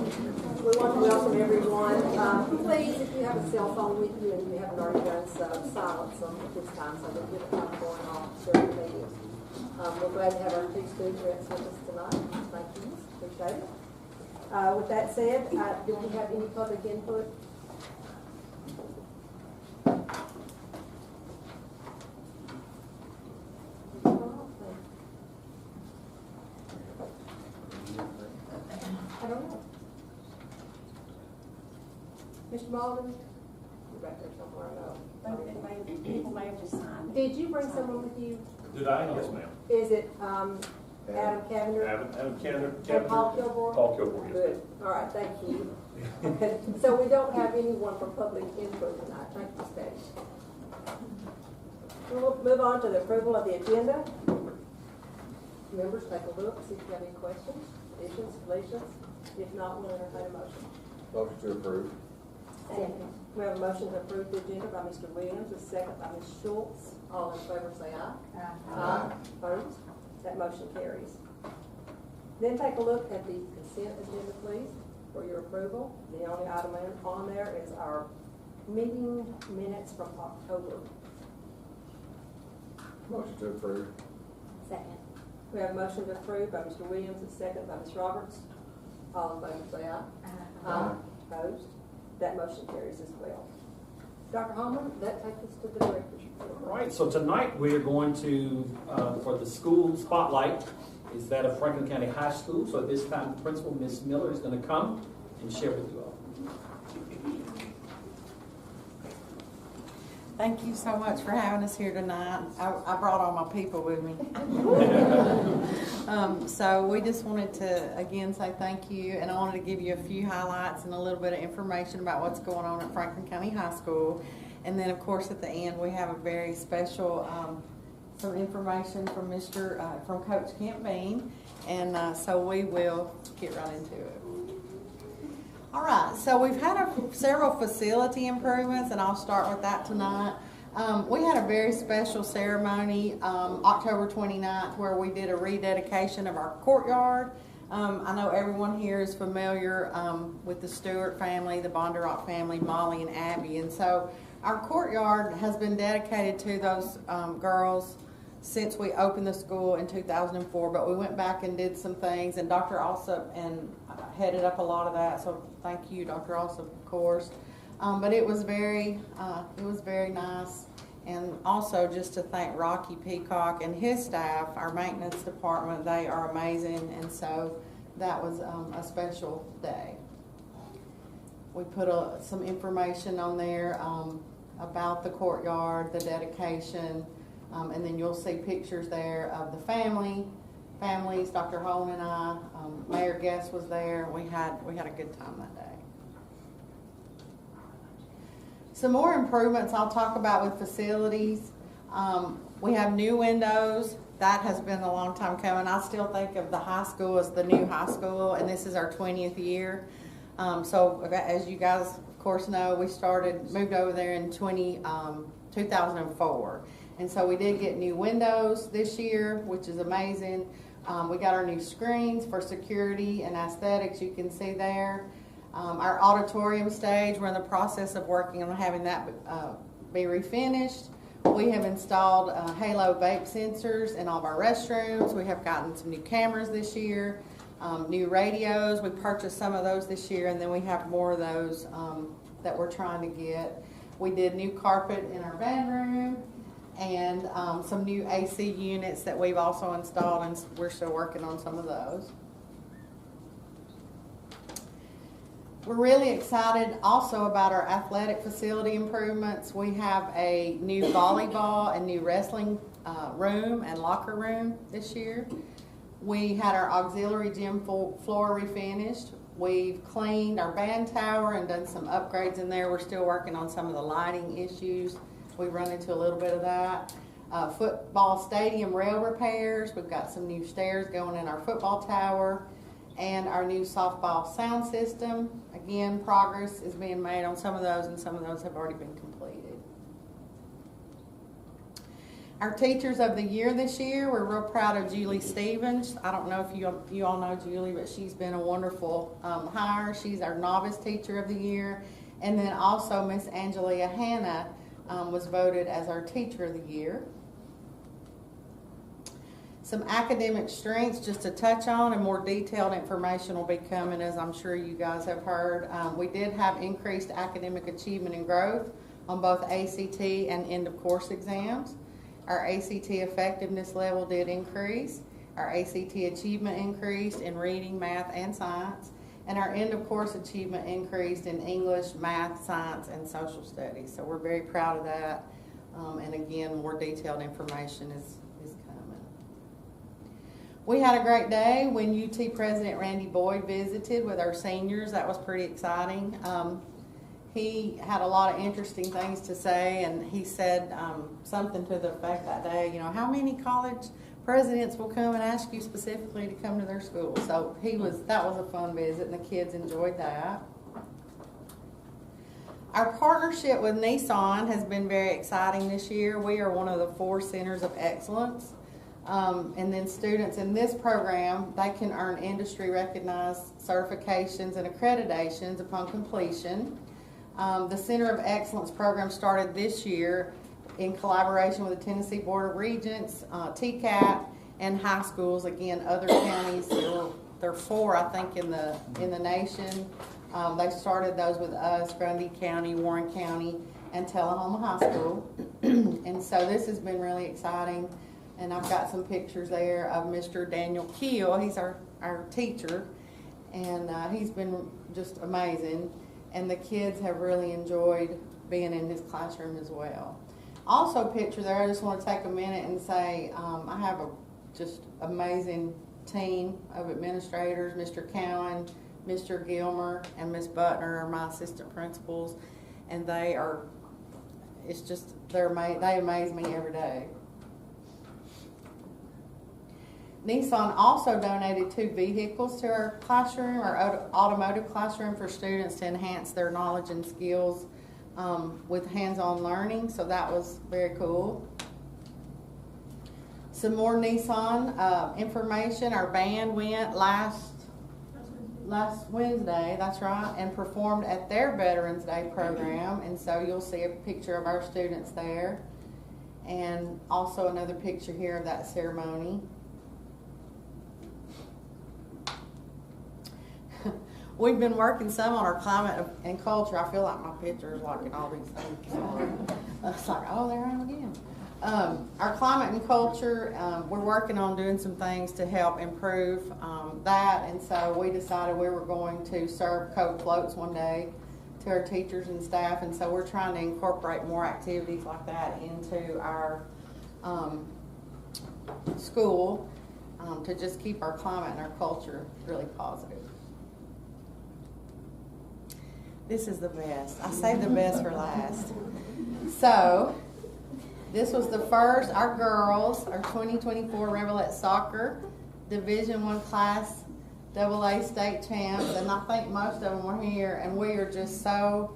We want to welcome everyone. Please, if you have a cell phone with you and you haven't already done so, silence them at this time so that you don't have going off during the meetings. We're glad to have our two student reps with us tonight. Thank you. Appreciate it. With that said, do we have any public input? I don't know. Mr. Baldwin? You're back there somewhere, I know. People may have just signed. Did you bring someone with you? Did I? Yes, ma'am. Is it Adam Cavender? Adam Cantor. And Paul Kilgore? Paul Kilgore, yes. Good. All right, thank you. Okay. So we don't have anyone from public input tonight. Thank you, Stacy. We'll move on to the approval of the agenda. Members, take a look, see if you have any questions, additions, deletions. If not, we'll entertain a motion. Motion to approve. Second. We have a motion to approve the agenda by Mr. Williams, a second by Ms. Schultz. All in favor say aye. Aye. Opposed? That motion carries. Then take a look at the consent agenda, please, for your approval. The only item on there is our meeting minutes from October. Motion to approve. Second. We have a motion to approve by Mr. Williams, a second by Ms. Roberts. All in favor say aye. Aye. Opposed? That motion carries as well. Dr. Holman, that takes us to the director's report. All right, so tonight we're going to, for the school spotlight, is that of Franklin County High School. So at this time, Principal Ms. Miller is going to come and share with you all. Thank you so much for having us here tonight. I brought all my people with me. So we just wanted to, again, say thank you, and I wanted to give you a few highlights and a little bit of information about what's going on at Franklin County High School. And then, of course, at the end, we have a very special, some information from from Coach Kent Bean, and so we will get right into it. All right, so we've had several facility improvements, and I'll start with that tonight. We had a very special ceremony October 29th where we did a rededication of our courtyard. I know everyone here is familiar with the Stewart family, the Bonderock family, Molly and Abby, and so our courtyard has been dedicated to those girls since we opened the school in 2004, but we went back and did some things, and Dr. Alsop headed up a lot of that, so thank you, Dr. Alsop, of course. But it was very nice, and also just to thank Rocky Peacock and his staff, our maintenance department. They are amazing, and so that was a special day. We put some information on there about the courtyard, the dedication. And then you'll see pictures there of the families, Dr. Holman and I, Mayor Guest was there. We had a good time that day. Some more improvements I'll talk about with facilities. We have new windows. That has been a long time coming. I still think of the high school as the new high school, and this is our 20th year. So as you guys, of course, know, we moved over there in 2004. And so we did get new windows this year, which is amazing. We got our new screens for security and aesthetics, you can see there. Our auditorium stage, we're in the process of working on having that be refinished. We have installed Halo vape sensors in all of our restrooms. We have gotten some new cameras this year, new radios. We purchased some of those this year, and then we have more of those that we're trying to get. We did new carpet in our band room, and some new AC units that we've also installed, and we're still working on some of those. We're really excited also about our athletic facility improvements. We have a new volleyball and new wrestling room and locker room this year. We had our auxiliary gym floor refinished. We've cleaned our band tower and done some upgrades in there. We're still working on some of the lighting issues. We run into a little bit of that. Football stadium rail repairs. We've got some new stairs going in our football tower, and our new softball sound system. Again, progress is being made on some of those, and some of those have already been completed. Our Teachers of the Year this year, we're real proud of Julie Stevens. I don't know if you all know Julie, but she's been a wonderful hire. She's our Novice Teacher of the Year. And then also Miss Angelia Hanna was voted as our Teacher of the Year. Some academic strengths just to touch on, and more detailed information will be coming, as I'm sure you guys have heard. We did have increased academic achievement and growth on both ACT and end of course exams. Our ACT effectiveness level did increase. Our ACT achievement increased in reading, math, and science. And our end of course achievement increased in English, math, science, and social studies. So we're very proud of that. And again, more detailed information is coming. We had a great day when UT President Randy Boyd visited with our seniors. That was pretty exciting. He had a lot of interesting things to say, and he said something to the effect that day, you know, how many college presidents will come and ask you specifically to come to their school? So that was a fun visit, and the kids enjoyed that. Our partnership with Nissan has been very exciting this year. We are one of the 4 centers of excellence. And then students in this program, they can earn industry recognized certifications and accreditations upon completion. The Center of Excellence program started this year in collaboration with the Tennessee Board of Regents, TCAT, and high schools. Again, other counties, there are 4, I think, in the nation. They started those with us, Grundy County, Warren County, and Tullahoma High School. And so this has been really exciting. And I've got some pictures there of Mr. Daniel Keel. He's our teacher, and he's been just amazing. And the kids have really enjoyed being in his classroom as well. Also, picture there, I just want to take a minute and say I have a just amazing team of administrators. Mr. Cowan, Mr. Gilmer, and Miss Butner are my assistant principals, and they amaze me every day. Nissan also donated 2 vehicles to our classroom, our automotive classroom, for students to enhance their knowledge and skills with hands-on learning. So that was very cool. Some more Nissan information. Our band went last Wednesday, that's right, and performed at their Veterans Day program. And so you'll see a picture of our students there. And also another picture here of that ceremony. We've been working some on our climate and culture. I feel like my picture is like in all these things. It's like, oh, there I am again. Our climate and culture, we're working on doing some things to help improve that. And so we decided we were going to serve code floats one day to our teachers and staff. And so we're trying to incorporate more activities like that into our school to just keep our climate and our culture really positive. This is the best. I saved the best for last. So, this was the first, our girls, our 2024 Revelette Soccer Division I Class AA state champs, and I think most of them were here, and we are so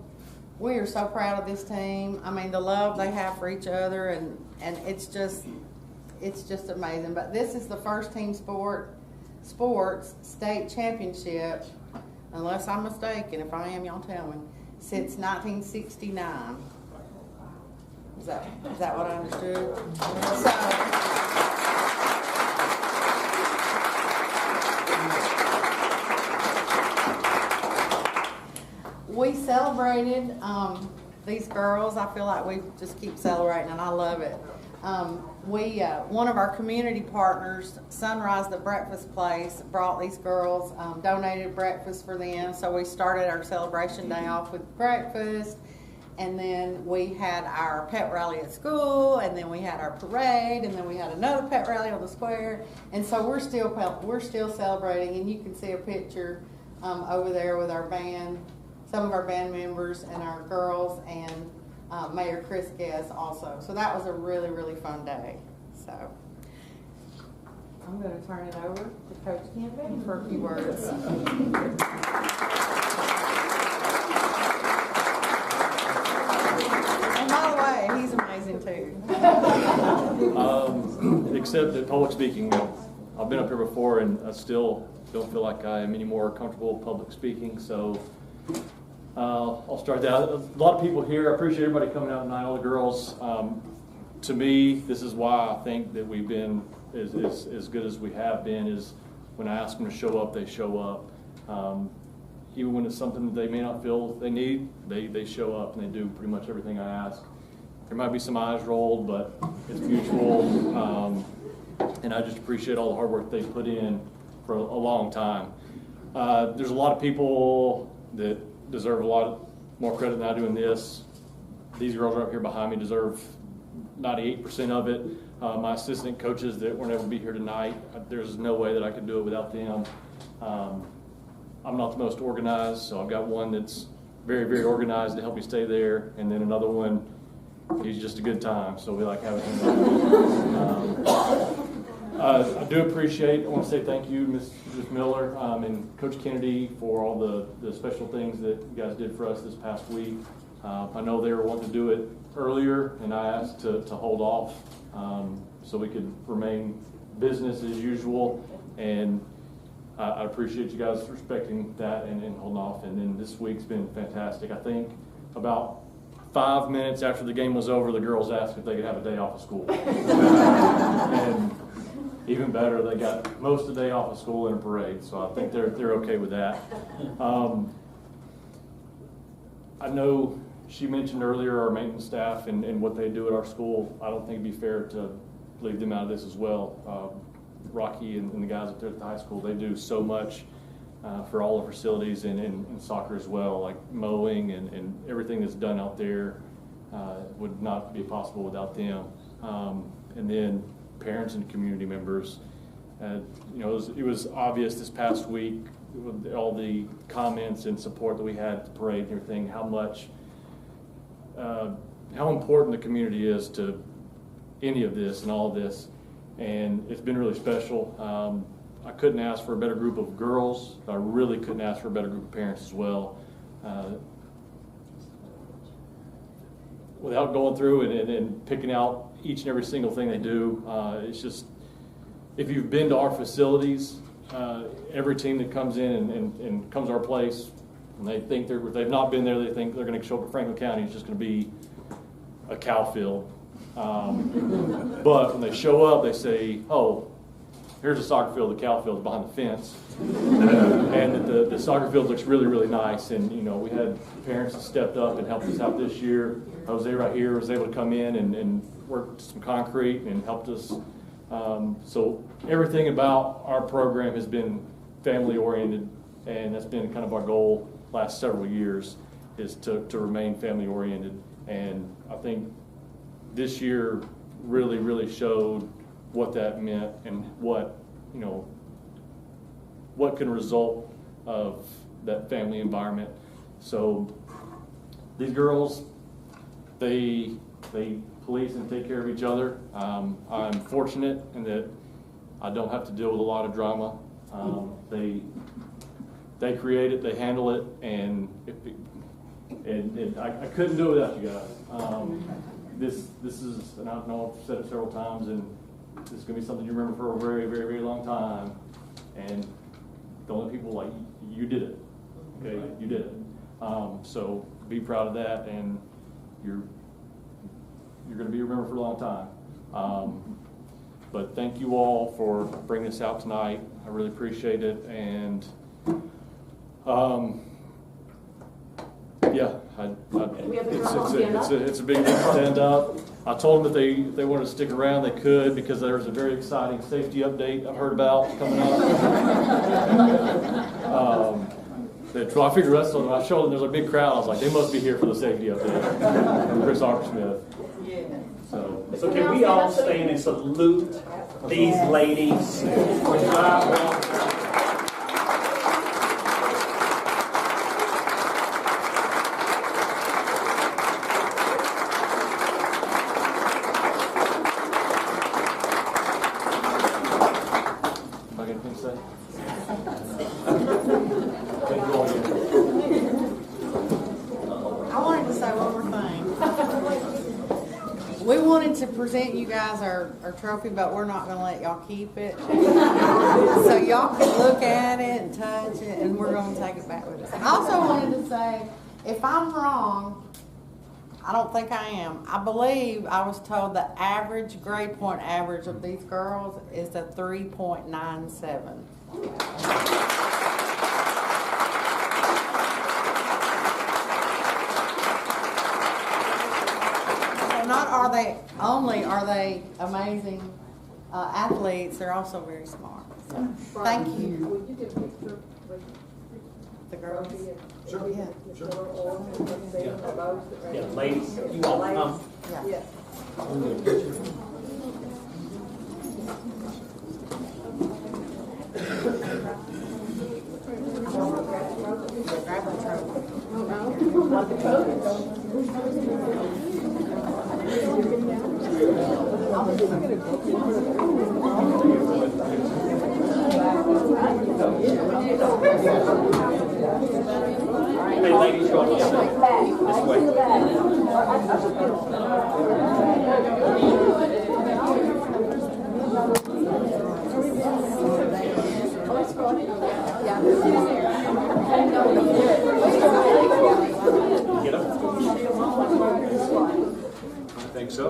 proud of this team. I mean, the love they have for each other, and it's just amazing. But this is the first team sports state championship, unless I'm mistaken. If I am, y'all tell me, since 1969. Is that what I understood? So we celebrated these girls. I feel like we just keep celebrating, and I love it. One of our community partners, Sunrise the Breakfast Place, brought these girls, donated breakfast for them. So we started our celebration day off with breakfast, and then we had our pet rally at school, and then we had our parade, and then we had another pet rally on the square. And so we're still celebrating, and you can see a picture over there with our band, some of our band members and our girls, and Mayor Chris Guess also. So that was a really, really fun day. So I'm going to turn it over to Coach Campbell for a few words. And by the way, he's amazing too. Except that public speaking, I've been up here before and I still don't feel like I am any more comfortable public speaking, so I'll start that. A lot of people here, I appreciate everybody coming out tonight, all the girls. To me, this is why I think that we've been as good as we have been, is when I ask them to show up, they show up. Even when it's something that they may not feel they need, they show up and they do pretty much everything I ask. There might be some eyes rolled, but it's mutual. And I just appreciate all the hard work they put in for a long time. There's a lot of people that deserve a lot more credit than I do in this. These girls right up here behind me deserve 98% of it. My assistant coaches that weren't able to be here tonight, there's no way that I could do it without them. I'm not the most organized, so I've got one that's very, very organized to help me stay there, and then another one, he's just a good time, so we like having him. I do appreciate, I want to say thank you, Ms. Miller and Coach Kennedy, for all the special things that you guys did for us this past week. I know they were wanting to do it earlier, and I asked to hold off so we could remain business as usual, and I appreciate you guys respecting that and holding off. And then this week's been fantastic. I think about 5 minutes after the game was over, the girls asked if they could have a day off of school. And even better, they got most of the day off of school in a parade, so I think they're okay with that. I know she mentioned earlier our maintenance staff and what they do at our school. I don't think it'd be fair to leave them out of this as well. Rocky and the guys up there at the high school, they do so much for all the facilities and soccer as well, like mowing and everything that's done out there would not be possible without them. And then parents and community members. It was obvious this past week with all the comments and support that we had at the parade and everything, how important the community is to any of this and all of this. And it's been really special. I couldn't ask for a better group of girls. I really couldn't ask for a better group of parents as well. Without going through and picking out each and every single thing they do, it's just, if you've been to our facilities, every team that comes in and comes to our place, and they think if they've not been there, they think they're going to show up at Franklin County, it's just going to be a cow field. But when they show up, they say, oh, here's a soccer field, the cow field's behind the fence. And the soccer field looks really, really nice. And, we had parents that stepped up and helped us out this year. Jose right here was able to come in and work some concrete and helped us. So everything about our program has been family oriented, and that's been kind of our goal last several years, is to remain family oriented. And I think this year really, really showed what that meant and what can result of that family environment. So these girls, they police and take care of each other. I'm fortunate in that I don't have to deal with a lot of drama. They create it, they handle it, and I couldn't do it without you guys. This is, and I know I've said it several times, and this is going to be something you remember for a very, very, very long time. And don't let people like, you did it. Okay, you did it. So be proud of that, and you're going to be remembered for a long time. But thank you all for bringing this out tonight. I really appreciate it, and yeah, it's a big stand up. I told them that if they wanted to stick around, they could, because there's a very exciting safety update I've heard about coming up. I figured I showed them there's a big crowd. I was like, they must be here for the safety update from Chris Arkersmith. Yeah. So can we all stand and salute these ladies? to present you guys our trophy, but we're not gonna let y'all keep it. So y'all can look at it and touch it, and we're gonna take it back with us. I also wanted to say, if I'm wrong, I don't think I am. I believe I was told the average grade point average of these girls is a 3.97. So not are they amazing athletes, they're also very smart. So, thank you. Will you get a picture with The girls. Sure. Yeah. Ms. Miller or Ms. Steele or those that? Yeah, ladies, you all come. Yeah. Yes. Grab the trophy. Hey, ladies, you all come this way. Get them? I think so.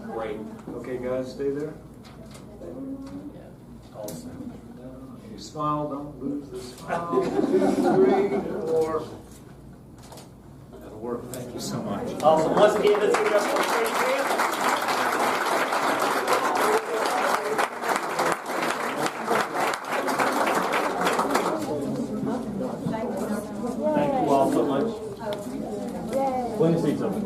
Great. Okay, guys, stay there. Awesome. You smile, don't lose the smile. 2, 3, 4. That'll work. Thank you so much. Awesome. Once again, let's give it up for Tracy Graham. Thank you all so much. Plenty of seats open.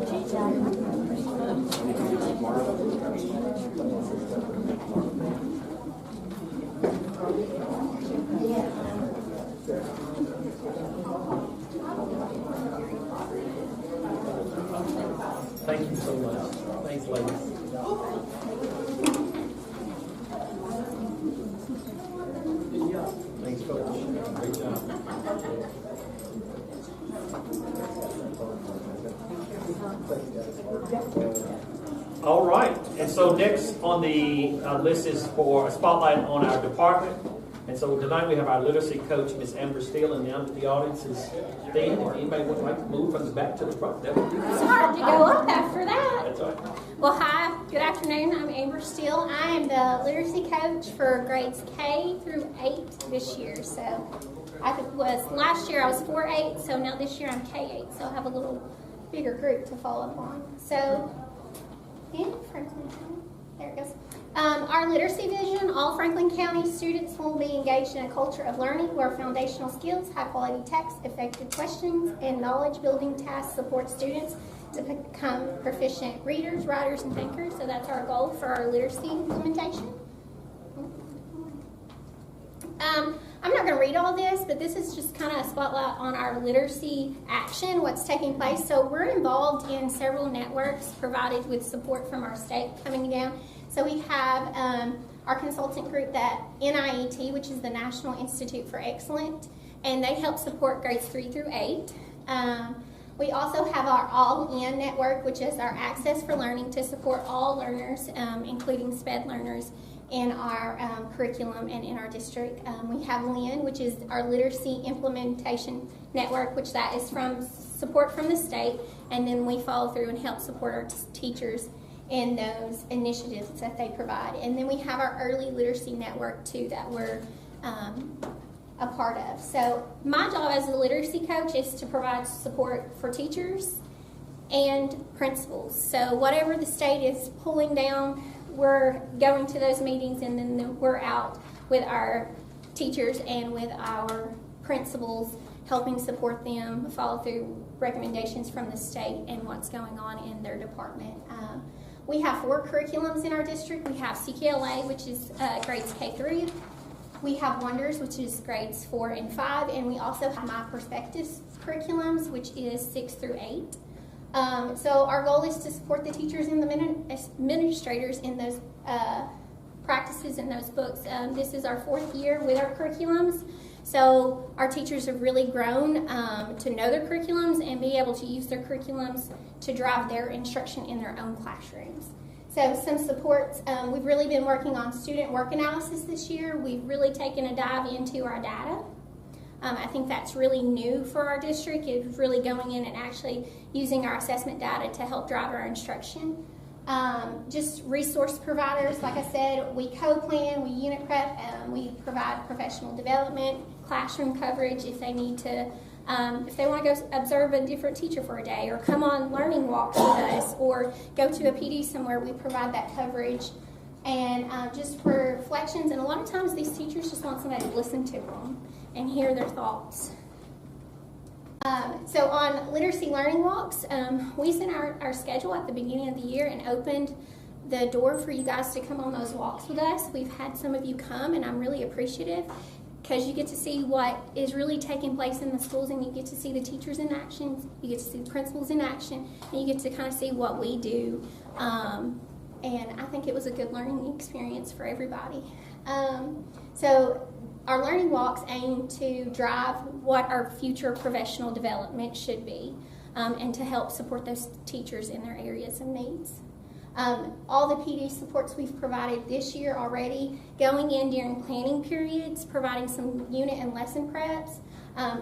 Thank you so much. Thanks, ladies. Thanks, Coach. Great job. All right, and so next on the list is for a spotlight on our department. And so tonight we have our literacy coach, Miss Amber Steele, and now the audience is thin. If anybody would like to move from the back to the front, that would be It's hard to go up after that. That's all right. Well, hi, good afternoon. I'm Amber Steele. I am the literacy coach for grades K through 8 this year. So last year I was 4-8, so now this year I'm K8. So I have a little bigger group to follow up on. So, in Franklin County, there it goes. Our literacy vision, all Franklin County students will be engaged in a culture of learning where foundational skills, high quality text, effective questions, and knowledge building tasks support students to become proficient readers, writers, and thinkers. So that's our goal for our literacy implementation. I'm not going to read all this, but this is just kind of a spotlight on our literacy action, what's taking place. So we're involved in several networks provided with support from our state coming down. So we have our consultant group, that NIET, which is the National Institute for Excellence, and they help support grades 3 through 8. We also have our All-In network, which is our Access for Learning to support all learners, including SPED learners, in our curriculum and in our district. We have LIN, which is our Literacy Implementation Network, which that is from support from the state, and then we follow through and help support our teachers in those initiatives that they provide. And then we have our Early Literacy Network too that we're a part of. So my job as a literacy coach is to provide support for teachers and principals. So whatever the state is pulling down, we're going to those meetings, and then we're out with our teachers and with our principals, helping support them, follow through recommendations from the state and what's going on in their department. We have 4 curriculums in our district. We have CKLA, which is grades K-3. We have Wonders, which is grades 4 and 5, and we also have My Perspectives curriculums, which is 6 through 8. So our goal is to support the teachers and the administrators in those practices and those books. This is our 4th year with our curriculums. So our teachers have really grown to know their curriculums and be able to use their curriculums to drive their instruction in their own classrooms. So some supports, we've really been working on student work analysis this year. We've really taken a dive into our data. I think that's really new for our district. It's really going in and actually using our assessment data to help drive our instruction. Just resource providers, like I said, we co-plan, we unit prep, we provide professional development, classroom coverage if they need to, if they want to go observe a different teacher for a day or come on learning walks with us or go to a PD somewhere, we provide that coverage. And just for reflections, and a lot of times these teachers just want somebody to listen to them and hear their thoughts. So on literacy learning walks, we sent our schedule at the beginning of the year and opened the door for you guys to come on those walks with us. We've had some of you come, and I'm really appreciative because you get to see what is really taking place in the schools, and you get to see the teachers in action, you get to see the principals in action, and you get to kind of see what we do. And I think it was a good learning experience for everybody. So our learning walks aim to drive what our future professional development should be, and to help support those teachers in their areas of needs. All the PD supports we've provided this year already, going in during planning periods, providing some unit and lesson preps.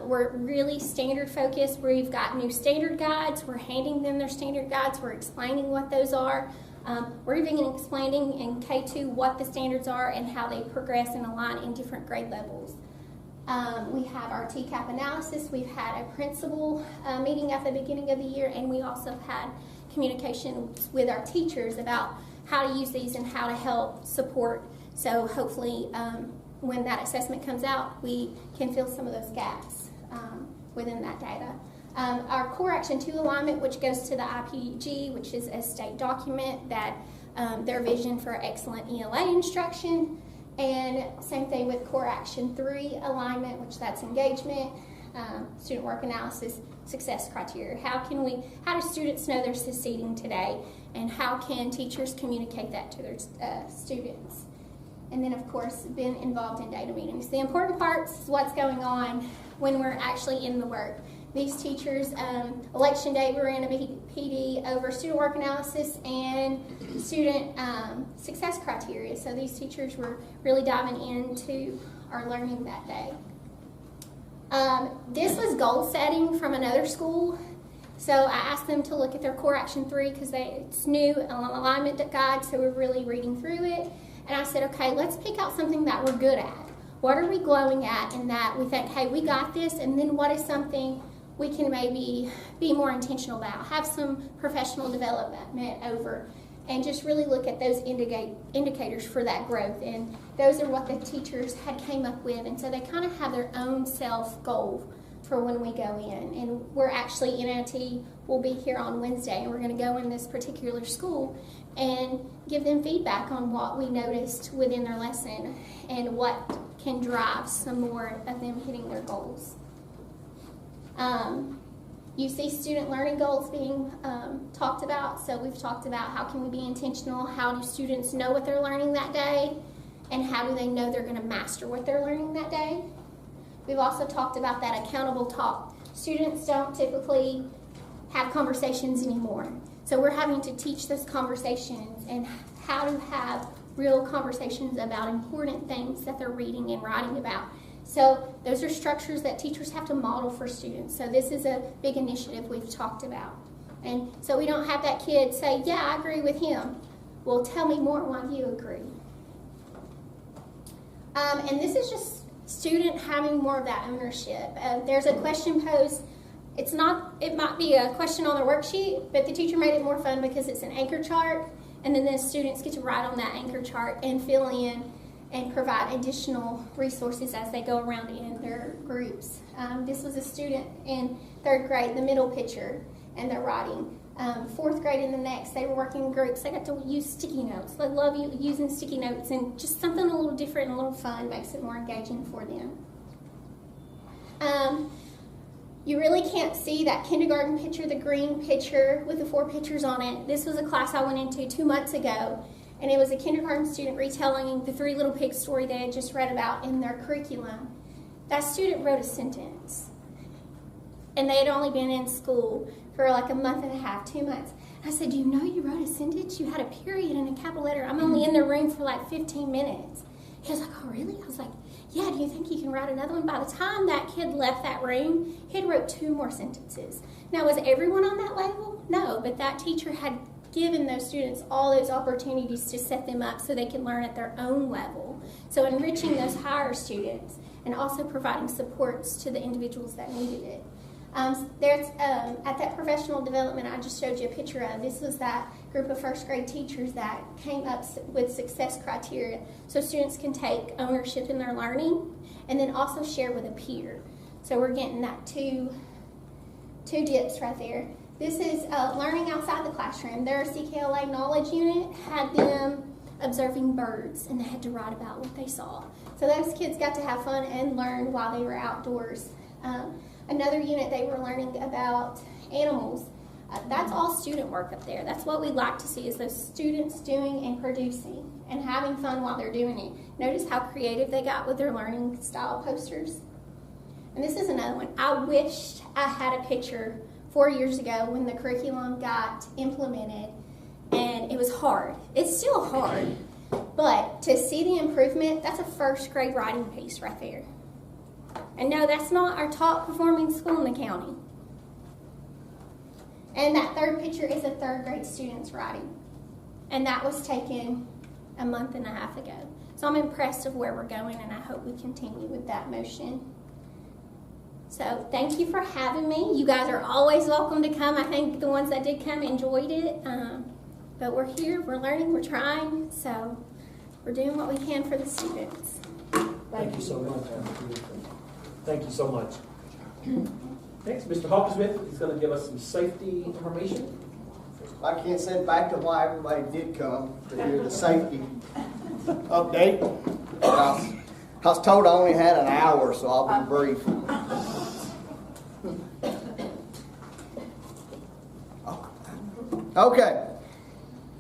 We're really standard focused. We've got new standard guides. We're handing them their standard guides. We're explaining what those are. We're even explaining in K2 what the standards are and how they progress and align in different grade levels. We have our TCAP analysis. We've had a principal meeting at the beginning of the year, and we also had communication with our teachers about how to use these and how to help support. So hopefully when that assessment comes out, we can fill some of those gaps within that data. Our Core Action 2 alignment, which goes to the IPG, which is a state document that their vision for excellent ELA instruction. And same thing with Core Action 3 alignment, which that's engagement, student work analysis, success criteria. How do students know they're succeeding today, and how can teachers communicate that to their students? And then, of course, been involved in data meetings. The important part is what's going on when we're actually in the work. These teachers, election day, we were in a PD over student work analysis and student success criteria. So these teachers were really diving into our learning that day. This was goal setting from another school. So I asked them to look at their Core Action 3 because it's new, an alignment guide, so we're really reading through it. And I said, okay, let's pick out something that we're good at. What are we glowing at in that we think, hey, we got this, and then what is something we can maybe be more intentional about, have some professional development over, and just really look at those indicators for that growth. And those are what the teachers had came up with, and so they kind of have their own self-goal for when we go in. And we're actually, NIT will be here on Wednesday, and we're going to go in this particular school and give them feedback on what we noticed within their lesson and what can drive some more of them hitting their goals. You see student learning goals being talked about. So we've talked about how can we be intentional, how do students know what they're learning that day, and how do they know they're going to master what they're learning that day. We've also talked about that accountable talk. Students don't typically have conversations anymore. So we're having to teach those conversations and how to have real conversations about important things that they're reading and writing about. So those are structures that teachers have to model for students. So this is a big initiative we've talked about. And so we don't have that kid say, yeah, I agree with him. Well, tell me more why you agree. And this is just student having more of that ownership. There's a question posed. It might be a question on their worksheet, but the teacher made it more fun because it's an anchor chart. And then the students get to write on that anchor chart and fill in and provide additional resources as they go around in their groups. This was a student in 3rd grade, the middle picture, and they're writing. 4th grade in the next, they were working in groups. They got to use sticky notes. They love using sticky notes, and just something a little different and a little fun makes it more engaging for them. You really can't see that kindergarten picture, the green picture with the 4 pictures on it. This was a class I went into 2 months ago, and it was a kindergarten student retelling the 3 Little Pigs story they had just read about in their curriculum. That student wrote a sentence, and they had only been in school for like a month and a half, 2 months. I said, do you know you wrote a sentence? You had a period and a capital letter. I'm only in the room for like 15 minutes. He was like, oh, really? I was like, yeah, do you think you can write another one? By the time that kid left that room, he had wrote 2 more sentences. Now, was everyone on that level? No, but that teacher had given those students all those opportunities to set them up so they could learn at their own level. So enriching those higher students and also providing supports to the individuals that needed it. There's at that professional development I just showed you a picture of, this was that group of first grade teachers that came up with success criteria so students can take ownership in their learning and then also share with a peer. So we're getting that two dips right there. This is learning outside the classroom. Their CKLA knowledge unit had them observing birds and they had to write about what they saw. So those kids got to have fun and learn while they were outdoors. Another unit, they were learning about animals. That's all student work up there. That's what we like to see, is those students doing and producing and having fun while they're doing it. Notice how creative they got with their learning style posters. And this is another one. I wished I had a picture 4 years ago when the curriculum got implemented, and it was hard. It's still hard, but to see the improvement, that's a first grade writing piece right there. And no, that's not our top performing school in the county. And that third picture is a 3rd grade student's writing. And that was taken a month and a half ago. So I'm impressed of where we're going, and I hope we continue with that motion. So thank you for having me. You guys are always welcome to come. I think the ones that did come enjoyed it. But we're here, we're learning, we're trying. So we're doing what we can for the students. Thank you so much. Thank you so much. Next, Mr. Hawkinsmith is going to give us some safety information. I can't send back to why everybody did come to hear the safety update. I was told I only had an hour, so I'll be brief. Okay.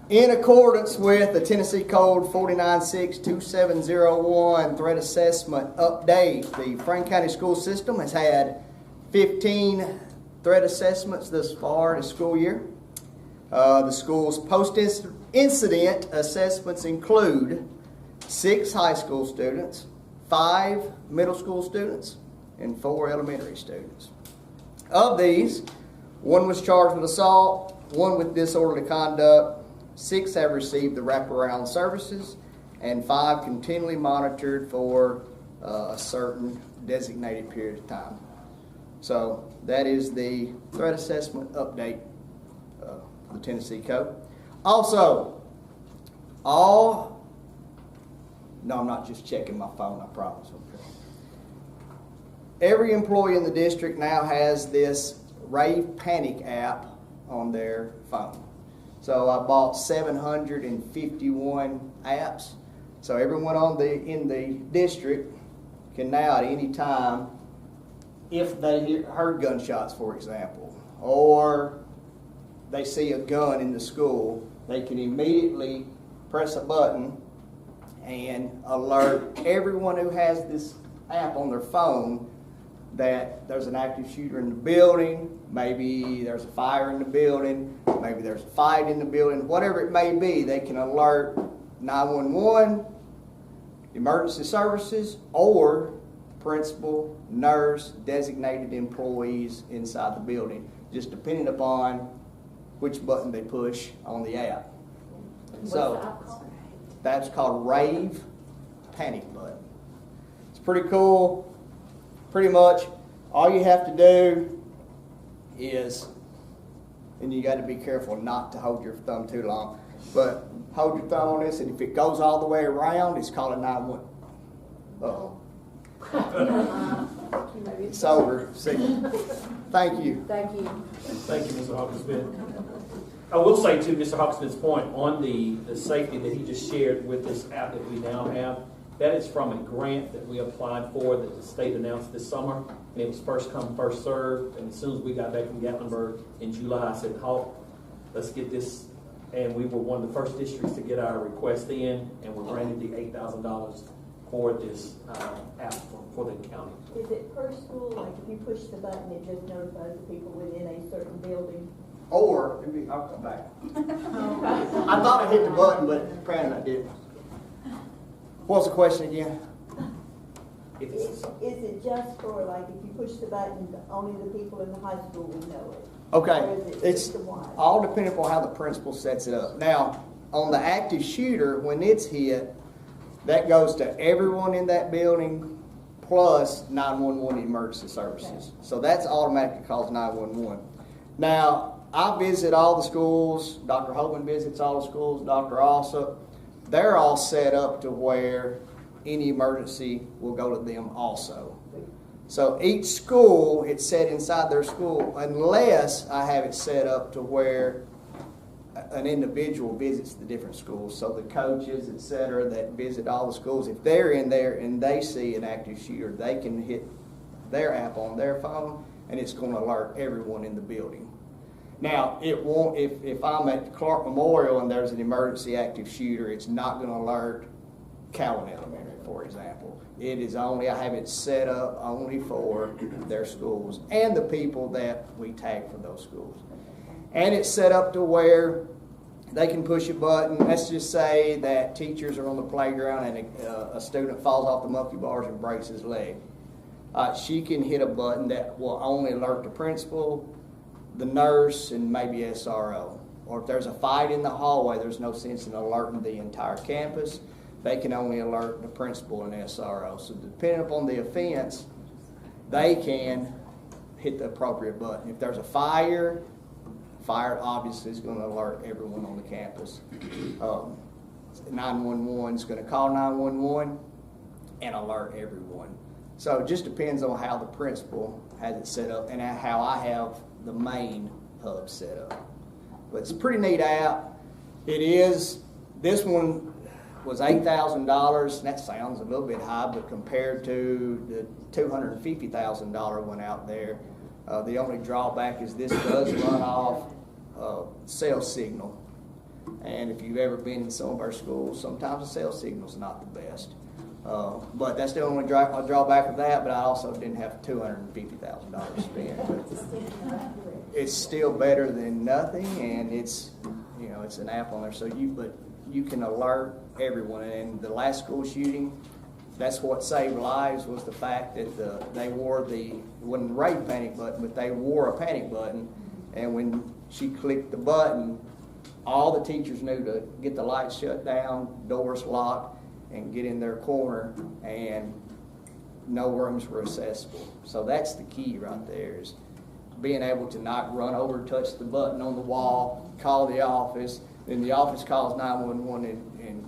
In accordance with the Tennessee Code 49.62701 threat assessment update, the Franklin County School System has had 15 threat assessments thus far this school year. The school's post-incident assessments include 6 high school students, 5 middle school students, and 4 elementary students. Of these, 1 was charged with assault, 1 with disorderly conduct, 6 have received the wraparound services, and 5 continually monitored for a certain designated period of time. So that is the threat assessment update of the Tennessee Code. Also, I'm not just checking my phone, I promise. Okay. Every employee in the district now has this Rave Panic app on their phone. So I bought 751 apps. So everyone in the district can now at any time, if they heard gunshots, for example, or they see a gun in the school, they can immediately press a button and alert everyone who has this app on their phone that there's an active shooter in the building, maybe there's a fire in the building, maybe there's a fight in the building, whatever it may be. They can alert 911, emergency services, or principal, nurse, designated employees inside the building, just depending upon which button they push on the app. So that's called Rave Panic Button. It's pretty cool. Pretty much all you have to do is, and you got to be careful not to hold your thumb too long, but hold your thumb on this, and if it goes all the way around, it's called a 911. Uh-oh. It's over. See. Thank you. Thank you. Thank you, Mr. Hawkinsmith. I will say, to Mr. Hawkinsmith's point on the safety that he just shared with this app that we now have, that is from a grant that we applied for that the state announced this summer. And it was first come, first served. And as soon as we got back from Gatlinburg in July, I said, Hawk, let's get this. And we were one of the first districts to get our request in, and we're granted the $8,000 for this app for the county. Is it per school? Like if you push the button, it just notifies the people within a certain building? Or, I'll come back. I thought I hit the button, but apparently I didn't. What's the question again? If Is it's, it just for, like, if you push the button, only the people in the high school will know it? Okay, Or is it it's system-wide? all depending upon how the principal sets it up. Now, on the active shooter, when it's hit, that goes to everyone in that building plus 911 emergency services. So that's automatically calls 911. Now, I visit all the schools. Dr. Hogan visits all the schools. Dr. Alsop. They're all set up to where any emergency will go to them also. So each school, it's set inside their school, unless I have it set up to where an individual visits the different schools. So the coaches, et cetera, that visit all the schools, if they're in there and they see an active shooter, they can hit their app on their phone and it's going to alert everyone in the building. Now, it won't, if I'm at Clark Memorial and there's an emergency active shooter, it's not going to alert Cowan Elementary, for example. It is only, I have it set up only for their schools and the people that we tag for those schools. And it's set up to where they can push a button. Let's just say that teachers are on the playground and a student falls off the monkey bars and breaks his leg. She can hit a button that will only alert the principal, the nurse, and maybe SRO. Or if there's a fight in the hallway, there's no sense in alerting the entire campus. They can only alert the principal and SRO. So depending upon the offense, they can hit the appropriate button. If there's a fire obviously is going to alert everyone on the campus. 911 is going to call 911 and alert everyone. So it just depends on how the principal has it set up and how I have the main hub set up. But it's a pretty neat app. It is, this one was $8,000. That sounds a little bit high, but compared to the $250,000 one out there, the only drawback is this does run off cell signal. And if you've ever been in some of our schools, sometimes the cell signal's not the best. But that's the only drawback of that, but I also didn't have $250,000 to spend. But it's still better than nothing, and it's, you know, it's an app on there, so you can alert everyone. And the last school shooting, that's what saved lives, was the fact that they wore it wasn't the rave panic button, but they wore a panic button, and when she clicked the button, all the teachers knew to get the lights shut down, doors locked, and get in their corner, and no rooms were accessible. So that's the key right there, is being able to not run over, touch the button on the wall, call the office, then the office calls 911, and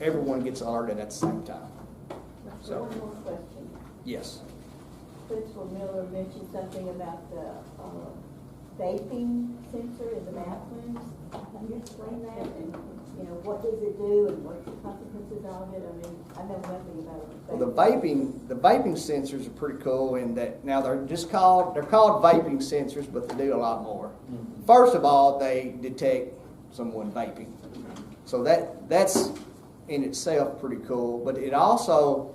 everyone gets alerted at the same time. So, One more question. yes. Principal Miller mentioned something about the vaping sensor in the bathrooms. Can you explain that? And, you know, what does it do and what's the consequences of it? I mean, I know nothing about it. Well, the vaping sensors are pretty cool in that now they're called vaping sensors, but they do a lot more. First of all, they detect someone vaping. So that's in itself pretty cool, but it also,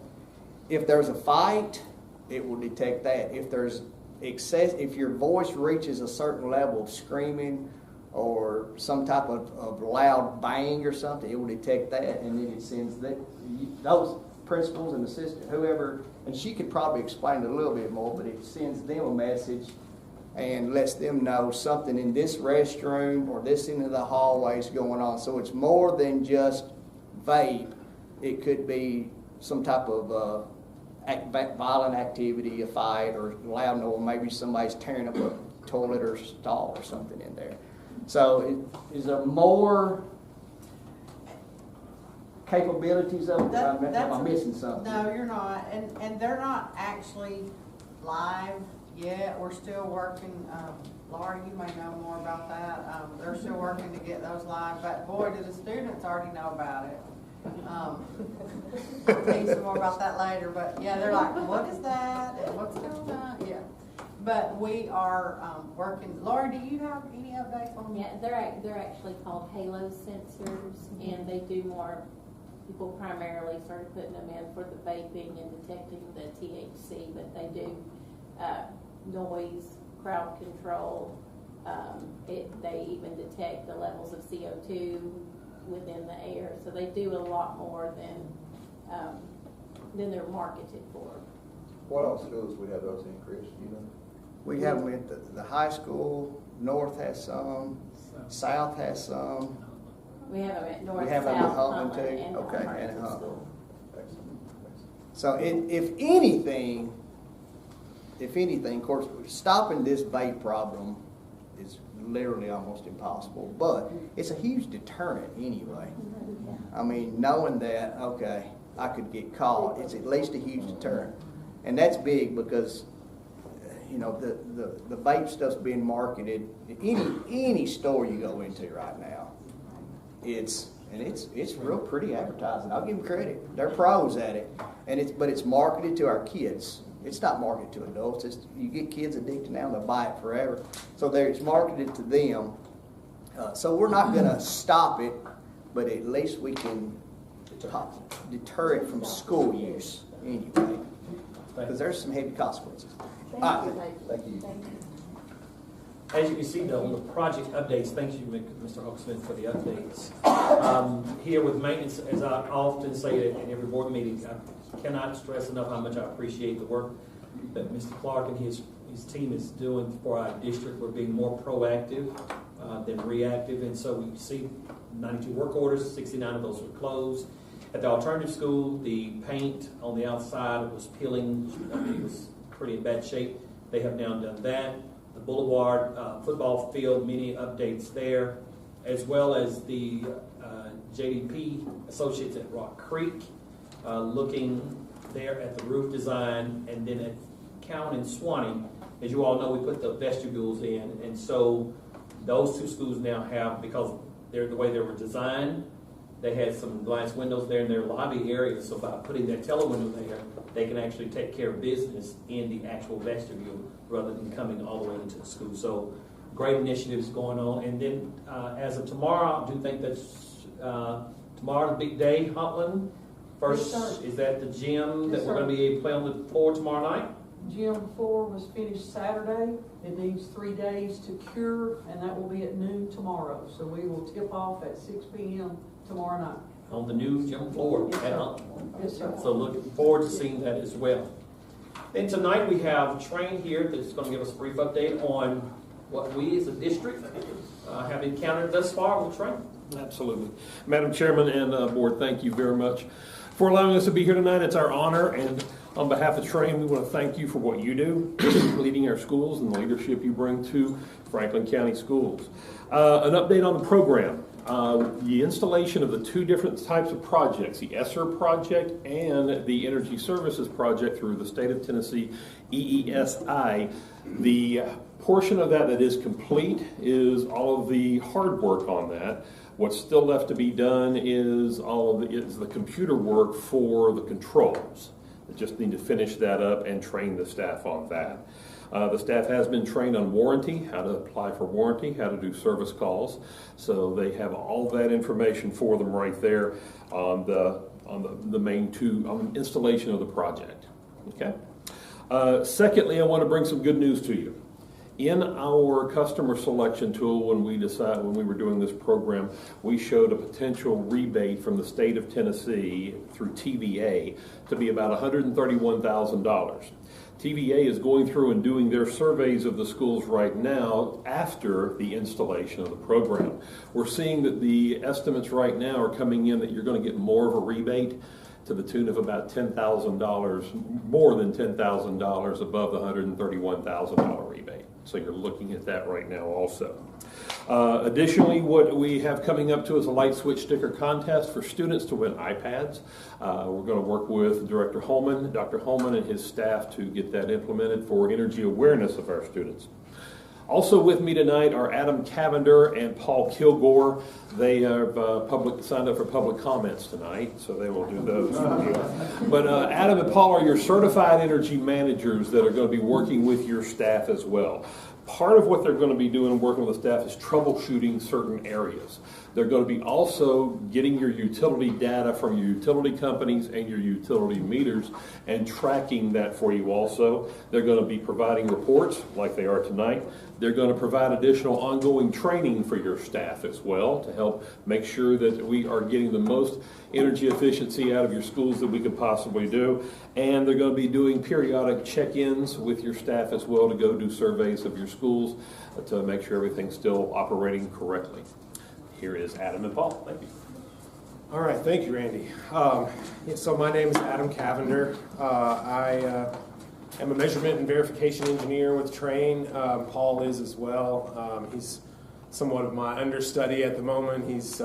if there's a fight, it will detect that. If there's if your voice reaches a certain level of screaming or some type of loud bang or something, it will detect that, and then it sends those principals and assistants, whoever, and she could probably explain it a little bit more, but it sends them a message and lets them know something in this restroom or this end of the hallway is going on. So it's more than just vape. It could be some type of violent activity, a fight, or loud noise. Maybe somebody's tearing up a toilet or stall or something in there. So is there more capabilities of it? Am I missing something? No, you're not. And they're not actually live yet. We're still working. Laura, you may know more about that. They're still working to get those live. But boy, do the students already know about it. I'll tell you some more about that later. But yeah, they're like, what is that? And what's going on? Yeah. But we are working. Laura, do you have any updates on that? Yeah, they're actually called Halo sensors, and they do more. People primarily started putting them in for the vaping and detecting the THC, but they do noise, crowd control, They even detect the levels of CO2 within the air, so they do a lot more than they're marketed for. What all schools we have those increased, you know? We have them at the high school, North has some, South has some. We have them at North, We have them at South, Huntland Huntland, too? and Okay, Huntland and at Huntland. School. So if anything, of course, stopping this vape problem is literally almost impossible, but it's a huge deterrent anyway. I mean, knowing that, okay, I could get caught, it's at least a huge deterrent. And that's big because, you know, the vape stuff's being marketed, any store you go into right now, it's real pretty advertising. I'll give them credit. They're pros at it. But it's marketed to our kids. It's not marketed to adults. You get kids addicted now, they'll buy it forever. So it's marketed to them. So we're not going to stop it, but at least we can deter it from school use anyway. Because there's some heavy consequences. All right. Thank you. As you can see, though, on the project updates, thank you, Mr. Hawksmith, for the updates. Here with maintenance, as I often say in every board meeting, I cannot stress enough how much I appreciate the work that Mr. Clark and his team is doing for our district. We're being more proactive than reactive, and so we see 92 work orders, 69 of those were closed. At the alternative school, the paint on the outside was peeling. I mean, it was pretty in bad shape. They have now done that. The Boulevard football field, many updates there, as well as the JDP Associates at Rock Creek, looking there at the roof design, and then at Cowan and Swanee. As you all know, we put the vestibules in, and so those two schools now have, because they're the way they were designed, they had some glass windows there in their lobby area, so by putting that telewindow there, they can actually take care of business in the actual vestibule rather than coming all the way into the school. So great initiatives going on. And then as of tomorrow, I do think that's tomorrow's big day, Huntland. First, Yes, is that the gym that Yes, we're going to be playing on the floor tomorrow night? Gym 4 was finished Saturday. It needs 3 days to cure, and that will be at noon tomorrow. So we will tip off at 6 p.m. tomorrow night. On the new gym floor Yes, at sir. Huntland. Yes, sir. So looking forward to seeing that as well. Then tonight we have Train here that's going to give us a brief update on what we as a district have encountered thus far with Train. Absolutely. Madam Chairman and Board, thank you very much for allowing us to be here tonight. It's our honor, and on behalf of Train, we want to thank you for what you do, leading our schools and the leadership you bring to Franklin County Schools. An update on the program. The installation of the two different types of projects, the ESSER project and the Energy Services project through the state of Tennessee EESI. The portion of that is complete is all of the hard work on that. What's still left to be done is the computer work for the controls. They just need to finish that up and train the staff on that. The staff has been trained on warranty, how to apply for warranty, how to do service calls. So they have all that information for them right there on the main on the installation of the project. Okay. Secondly, I want to bring some good news to you. In our customer selection tool, when we were doing this program, we showed a potential rebate from the state of Tennessee through TVA to be about $131,000. TVA is going through and doing their surveys of the schools right now after the installation of the program. We're seeing that the estimates right now are coming in that you're going to get more of a rebate to the tune of about $10,000, more than $10,000 above the $131,000 rebate. So you're looking at that right now also. Additionally, what we have coming up to is a light switch sticker contest for students to win iPads. We're going to work with Director Holman, Dr. Holman and his staff to get that implemented for energy awareness of our students. Also with me tonight are Adam Cavender and Paul Kilgore. They are signed up for public comments tonight, so they will do those. But Adam and Paul are your certified energy managers that are going to be working with your staff as well. part of what they're going to be doing and working with the staff is troubleshooting certain areas. They're going to be also getting your utility data from your utility companies and your utility meters and tracking that for you also. They're going to be providing reports like they are tonight. They're going to provide additional ongoing training for your staff as well to help make sure that we are getting the most energy efficiency out of your schools that we could possibly do. And they're going to be doing periodic check-ins with your staff as well to go do surveys of your schools to make sure everything's still operating correctly. Here is Adam and Paul. Thank you. All right, thank you, Randy. So my name is Adam Cavender. I am a measurement and verification engineer with Trane. Paul is as well. He's somewhat of my understudy at the moment. He's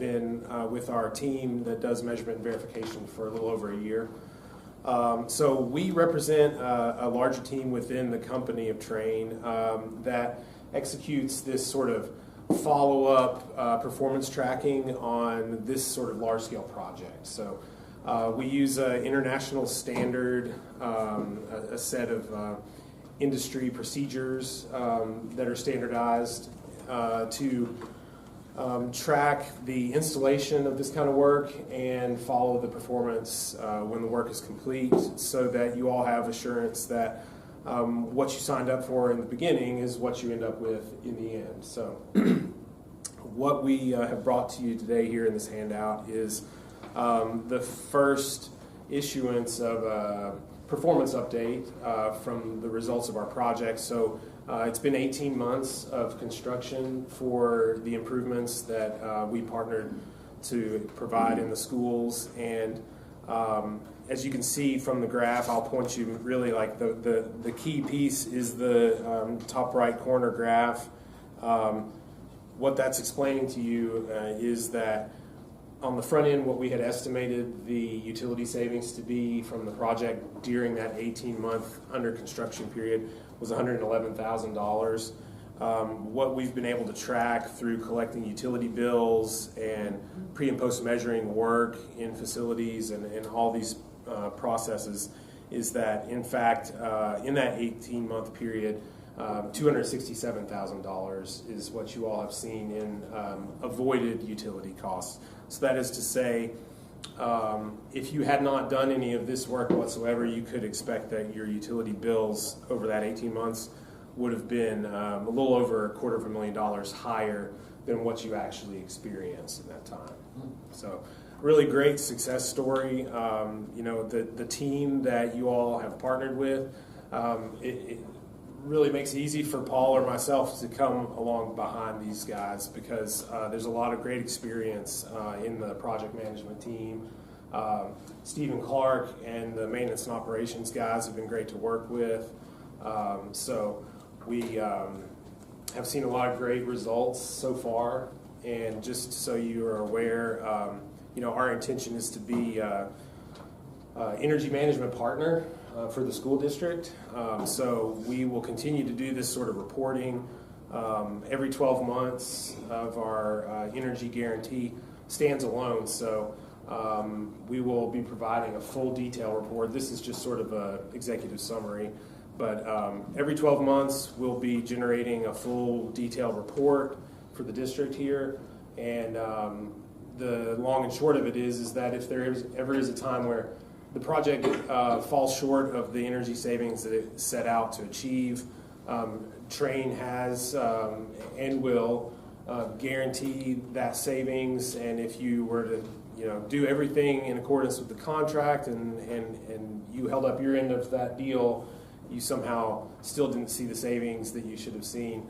been with our team that does measurement and verification for a little over a year. So we represent a larger team within the company of Trane that executes this sort of follow-up performance tracking on this sort of large-scale project. So we use an international standard, a set of industry procedures that are standardized to track the installation of this kind of work and follow the performance when the work is complete, so that you all have assurance that what you signed up for in the beginning is what you end up with in the end. So what we have brought to you today here in this handout is the first issuance of a performance update from the results of our project. So it's been 18 months of construction for the improvements that we partnered to provide in the schools, and as you can see from the graph, I'll point you really like the key piece is the top right corner graph. What that's explaining to you is that on the front end, what we had estimated the utility savings to be from the project during that 18-month under construction period was $111,000. What we've been able to track through collecting utility bills and pre and post measuring work in facilities and all these processes is that, in fact, in that 18-month period, $267,000 is what you all have seen in avoided utility costs. So that is to say, if you had not done any of this work whatsoever, you could expect that your utility bills over that 18 months would have been a little over $250,000 higher than what you actually experienced in that time. So really great success story. You know, the team that you all have partnered with, it really makes it easy for Paul or myself to come along behind these guys, because there's a lot of great experience in the project management team. Stephen Clark and the maintenance and operations guys have been great to work with. So we have seen a lot of great results so far, and just so you are aware, you know, our intention is to be energy management partner for the school district. So we will continue to do this sort of reporting every 12 months of our energy guarantee stands alone. So we will be providing a full detail report. This is just sort of an executive summary, but every 12 months we'll be generating a full detailed report for the district here. And the long and short of it is that if there ever is a time where the project falls short of the energy savings that it set out to achieve, Trane has and will guarantee that savings. And if you were to, you know, do everything in accordance with the contract and you held up your end of that deal, you somehow still didn't see the savings that you should have seen,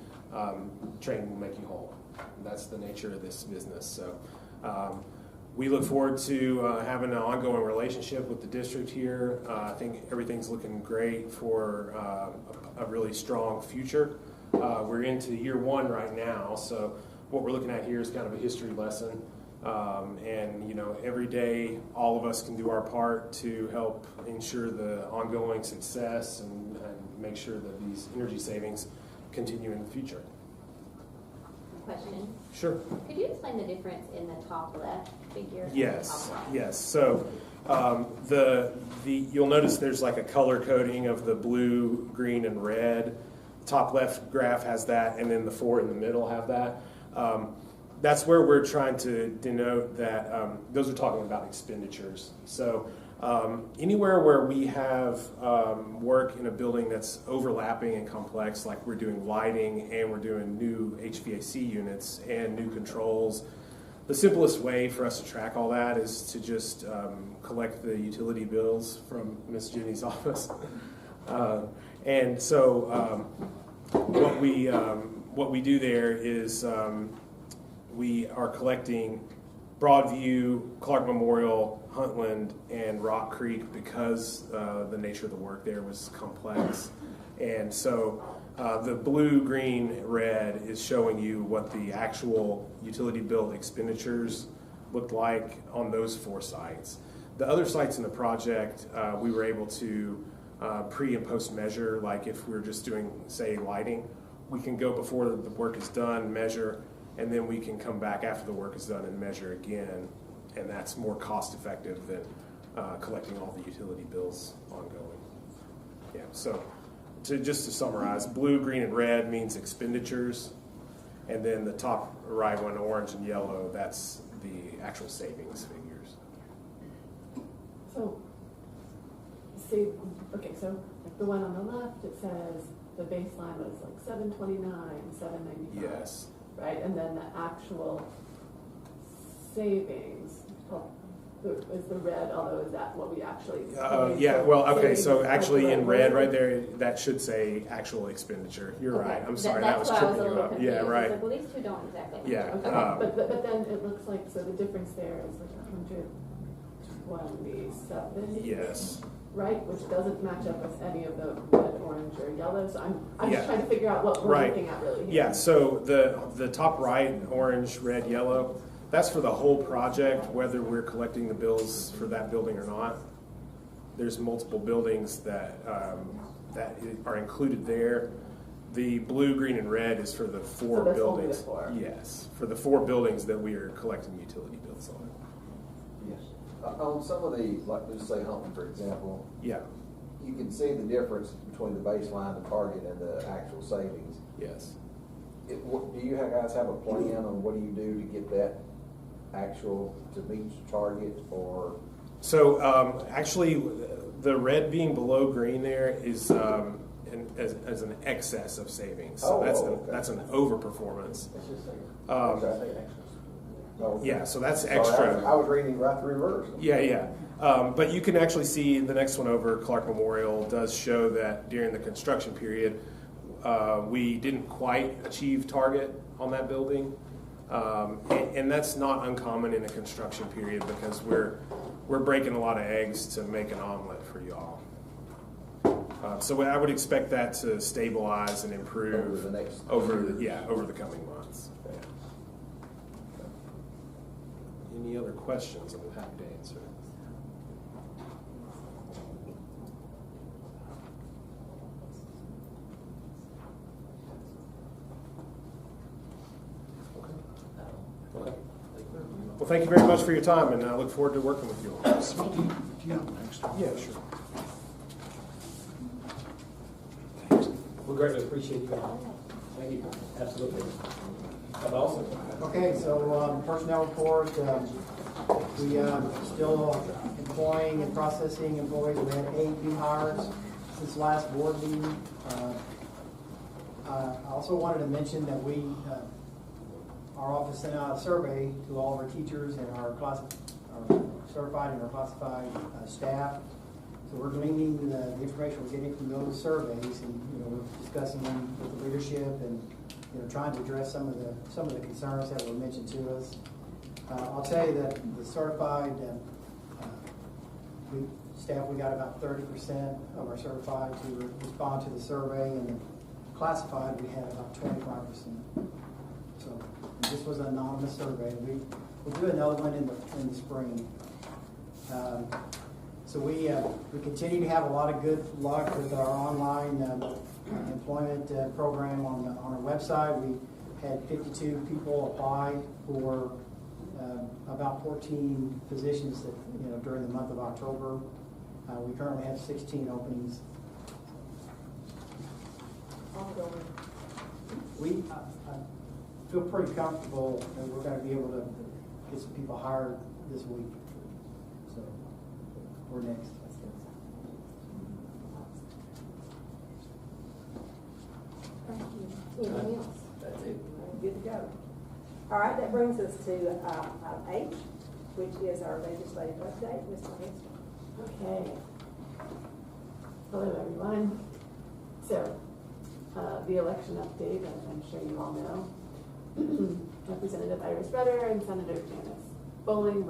Trane will make you whole. And that's the nature of this business. So we look forward to having an ongoing relationship with the district here. I think everything's looking great for a really strong future. We're into year one right now, so what we're looking at here is kind of a history lesson. And you know, every day all of us can do our part to help ensure the ongoing success and make sure that these energy savings continue in the future. Question? Sure. Could you explain the difference in the top left figure? Yes, yes. So you'll notice there's like a color coding of the blue, green, and red. top left graph has that, and then the 4 in the middle have that. That's where we're trying to denote that those are talking about expenditures. So anywhere where we have work in a building that's overlapping and complex, like we're doing lighting and we're doing new HVAC units and new controls, the simplest way for us to track all that is to just collect the utility bills from Miss Jenny's office. And so what we do there is we are collecting Broadview, Clark Memorial, Huntland, and Rock Creek because the nature of the work there was complex. And so the blue, green, red is showing you what the actual utility bill expenditures looked like on those 4 sites. The other sites in the project, we were able to pre and post measure, like if we're just doing, say, lighting, we can go before the work is done, measure, and then we can come back after the work is done and measure again, and that's more cost effective than collecting all the utility bills ongoing. Yeah, so just to summarize, blue, green, and red means expenditures, and then the top right one, orange and yellow, that's the actual savings figures. So, see, okay, so the one on the left, it says the baseline was like 729, 795. Yes. Right, and then the actual savings is the red, although is that what we actually yeah, well, okay, so savings, actually like in red right there, that should say actual expenditure. You're right. I'm sorry, that was tripping you up. Yeah, right. Well, these two don't exactly. Yeah. Okay. But then it looks like, so the difference there is like 127. Yes. Right, which doesn't match up with any of the red, orange, or yellow. So I'm just trying to figure out what we're looking at really here. Yeah, so the top right, orange, red, yellow, that's for the whole project, whether we're collecting the bills for that building or not. There's multiple buildings that are included there. The blue, green, and red is for the 4 so buildings. Only the 4. Yes, for the 4 buildings that we are collecting utility bills on. Yes. On some of the, like let's say Humpton, for example. Yeah. You can see the difference between the baseline, the target, and the actual savings. Yes. Do you guys have a plan on what do you do to get that actual to meet your target, or? So actually, the red being below green there is as an excess of savings. So that's an overperformance. Yeah, so that's extra. I was reading right the reverse. Yeah. But you can actually see the next one over, Clark Memorial, does show that during the construction period, we didn't quite achieve target on that building. And that's not uncommon in a construction period because we're breaking a lot of eggs to make an omelet for y'all. So I would expect that to stabilize and improve over the coming months. Yeah. Any other questions? I'm happy to answer. Okay. Well, thank you very much for your time, and I look forward to working with you all. Yeah, sure. We greatly appreciate you. Thank you. Absolutely. That's awesome. Okay, so personnel report, we still employing and processing employees. We had 8 new hires since last board meeting. I also wanted to mention that our office sent out a survey to all of our teachers and our certified and our classified staff. So we're gleaning the information we're getting from those surveys, and we're discussing them with the leadership and trying to address some of the concerns that were mentioned to us. I'll tell you that the certified staff, we got about 30% of our certified to respond to the survey, and the classified we had about 25%. So this was an anonymous survey. We'll do another one in the spring. So we continue to have a lot of good luck with our online employment program on our website. We had 52 people apply for about 14 positions that during the month of October. We currently have 16 openings. ongoing? I feel pretty comfortable that we're gonna be able to get some people hired this week. So, or next. Thank you. Anything else? That's it. Good to go. All right, that brings us to item H, which is our legislative update. Mr. Henshaw. Okay. Hello, everyone. So, the election update, as I'm sure you all know, Representative Iris Rutter and Senator Janice Bowling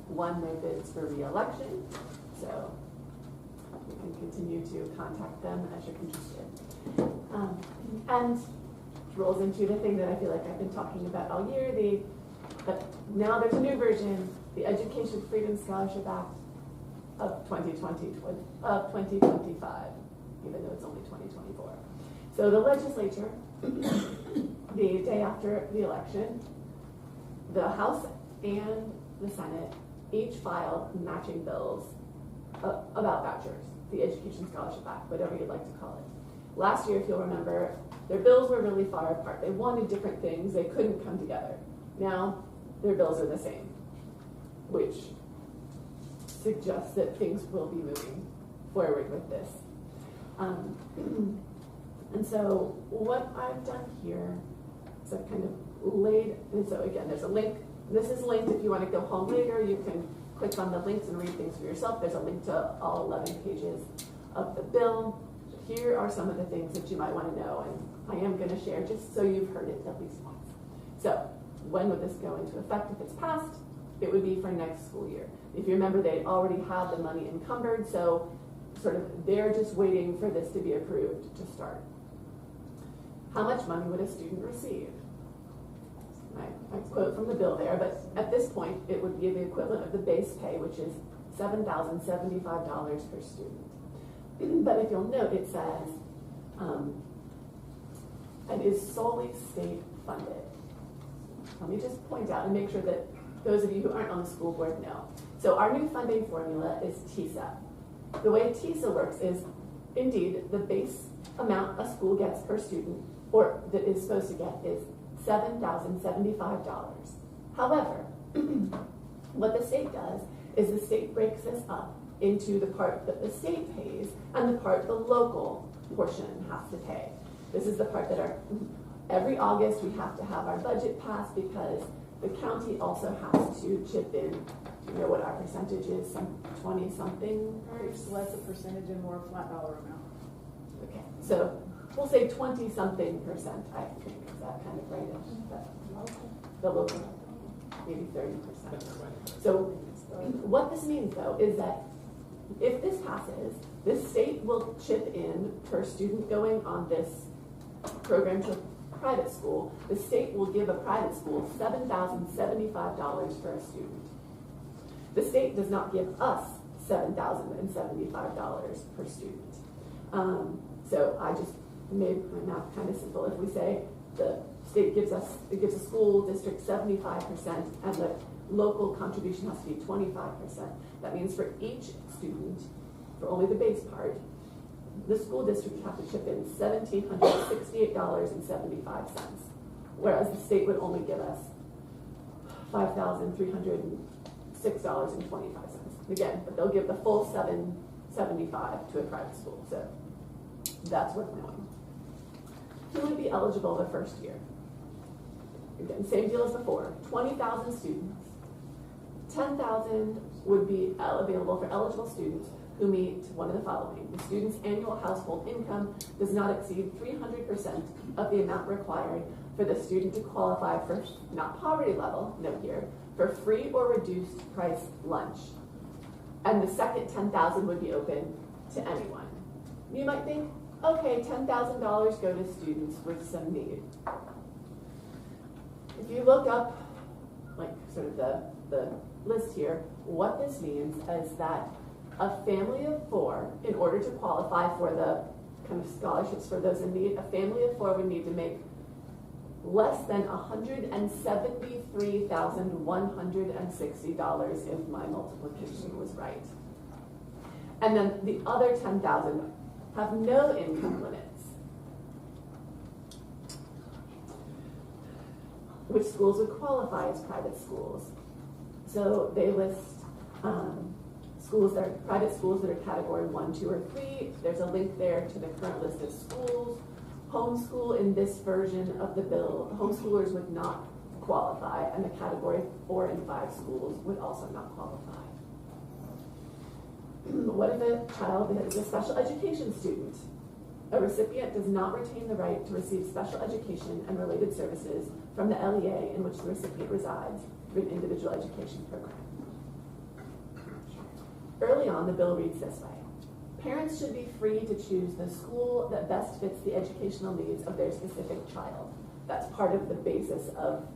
won their bids for re-election. So, you can continue to contact them as you're interested. And rolls into the thing that I feel like I've been talking about all year, but now there's a new version, the Education Freedom Scholarship Act of 2025, even though it's only 2024. So the legislature, the day after the election, the House and the Senate each filed matching bills about vouchers, the Education Scholarship Act, whatever you'd like to call it. Last year, if you'll remember, their bills were really far apart. They wanted different things. They couldn't come together. Now, their bills are the same, which suggests that things will be moving forward with this. And so what I've done here is I've kind of laid, and so again, there's a link. This is linked if you want to go home later. You can click on the links and read things for yourself. There's a link to all 11 pages of the bill. Here are some of the things that you might want to know, and I am going to share just so you've heard it at least once. So, when would this go into effect if it's passed? It would be for next school year. If you remember, they already have the money encumbered, so sort of they're just waiting for this to be approved to start. How much money would a student receive? I quote from the bill there, but at this point, it would be the equivalent of the base pay, which is $7,075 per student. But if you'll note, it says, and is solely state funded. Let me just point out and make sure that those of you who aren't on the school board know. So our new funding formula is TISA. The way TISA works is, indeed, the base amount a school gets per student, or that is supposed to get, is $7,075. However, what the state does is the state breaks this up into the part that the state pays and the part the local portion has to pay. This is the part that every August we have to have our budget passed because the county also has to chip in. Do you know what our percentage is? Some 20-something? It's less a percentage and more a flat dollar amount. Okay, so we'll say 20-something percent, I think. Is that kind of right? The local, maybe 30%. So what this means, though, is that if this passes, the state will chip in per student going on this program to private school. The state will give a private school $7,075 for a student. The state does not give us $7,075 per student. So I just made my math kind of simple. If we say the state gives a school district 75% and the local contribution has to be 25%. That means for each student, for only the base part, the school district would have to chip in $1,768.75, whereas the state would only give us $5,306.25. Again, but they'll give the full $775 to a private school. So that's worth knowing. Who would be eligible the first year? Again, same deal as before. 20,000 students. 10,000 would be available for eligible students who meet one of the following. The student's annual household income does not exceed 300% of the amount required for the student to qualify for, not poverty level, note here, for free or reduced price lunch. And the second 10,000 would be open to anyone. You might think, okay, $10,000 go to students with some need. If you look up, like sort of the list here, what this means is that a family of 4, in order to qualify for the kind of scholarships for those in need, a family of 4 would need to make less than $173,160 if my multiplication was right. And then the other 10,000 have no income limits. which schools would qualify as private schools. So they list schools that are private schools that are category 1, 2, or 3. There's a link there to the current list of schools. Homeschool in this version of the bill, homeschoolers would not qualify, and the category 4 and 5 schools would also not qualify. What if a child is a special education student? A recipient does not retain the right to receive special education and related services from the LEA in which the recipient resides through an individual education program. Early on, the bill reads this way. Parents should be free to choose the school that best fits the educational needs of their specific child. That's part of the basis of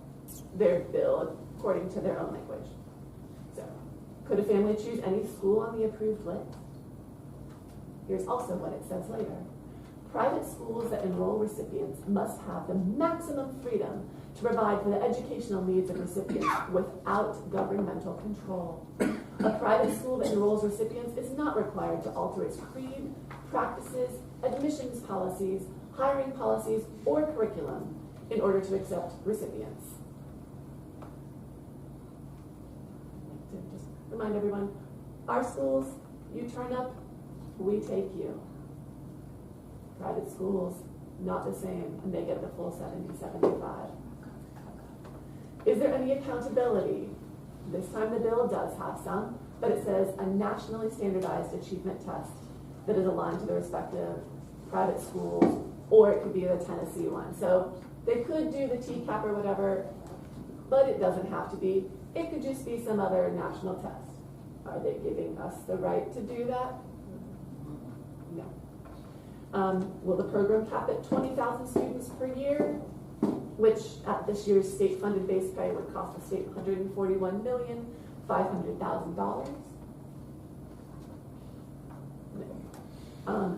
their bill, according to their own language. So, could a family choose any school on the approved list? Here's also what it says later. Private schools that enroll recipients must have the maximum freedom to provide for the educational needs of recipients without governmental control. A private school that enrolls recipients is not required to alter its creed, practices, admissions policies, hiring policies, or curriculum in order to accept recipients. To just remind everyone, our schools, you turn up, we take you. Private schools, not the same, and they get the full 70, 75. Is there any accountability? This time the bill does have some, but it says a nationally standardized achievement test that is aligned to the respective private schools, or it could be the Tennessee one. So they could do the TCAP or whatever, but it doesn't have to be. It could just be some other national test. Are they giving us the right to do that? No. Will the program cap at 20,000 students per year, which at this year's state-funded base pay would cost the state $141,500,000?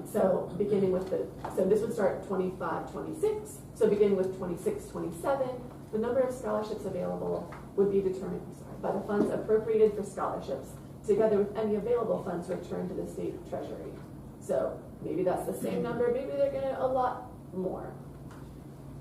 So beginning with so this would start 25, 26. So beginning with 26, 27, the number of scholarships available would be determined by the funds appropriated for scholarships, together with any available funds returned to the state treasury. So maybe that's the same number, maybe they're going to allot more.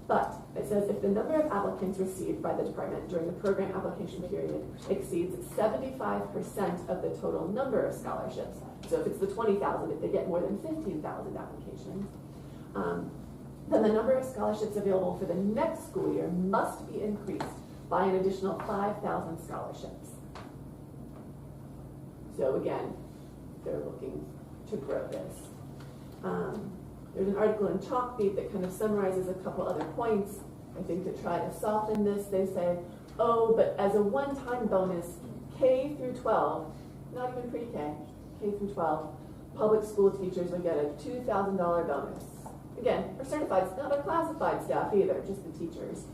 But it says if the number of applicants received by the department during the program application period exceeds 75% of the total number of scholarships, so if it's the 20,000, if they get more than 15,000 applications, then the number of scholarships available for the next school year must be increased by an additional 5,000 scholarships. So again, they're looking to grow this. There's an article in Chalkbeat that kind of summarizes a couple other points. I think to try to soften this, they say, oh, but as a one-time bonus, K through 12, not even pre-K, K through 12, public school teachers would get a $2,000 bonus. Again, for certified, not our classified staff either, just the teachers.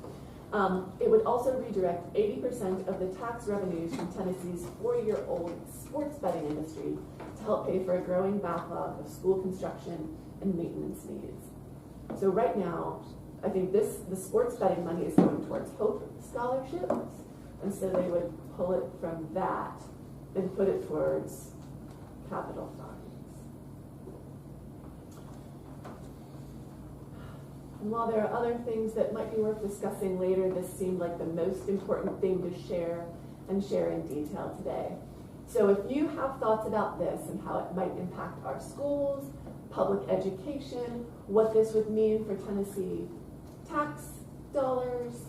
It would also redirect 80% of the tax revenues from Tennessee's 4-year-old sports betting industry to help pay for a growing backlog of school construction and maintenance needs. So right now, I think the sports betting money is going towards Hope scholarships, and so they would pull it from that and put it towards capital funds. And while there are other things that might be worth discussing later, this seemed like the most important thing to share and share in detail today. So if you have thoughts about this and how it might impact our schools, public education, what this would mean for Tennessee tax dollars,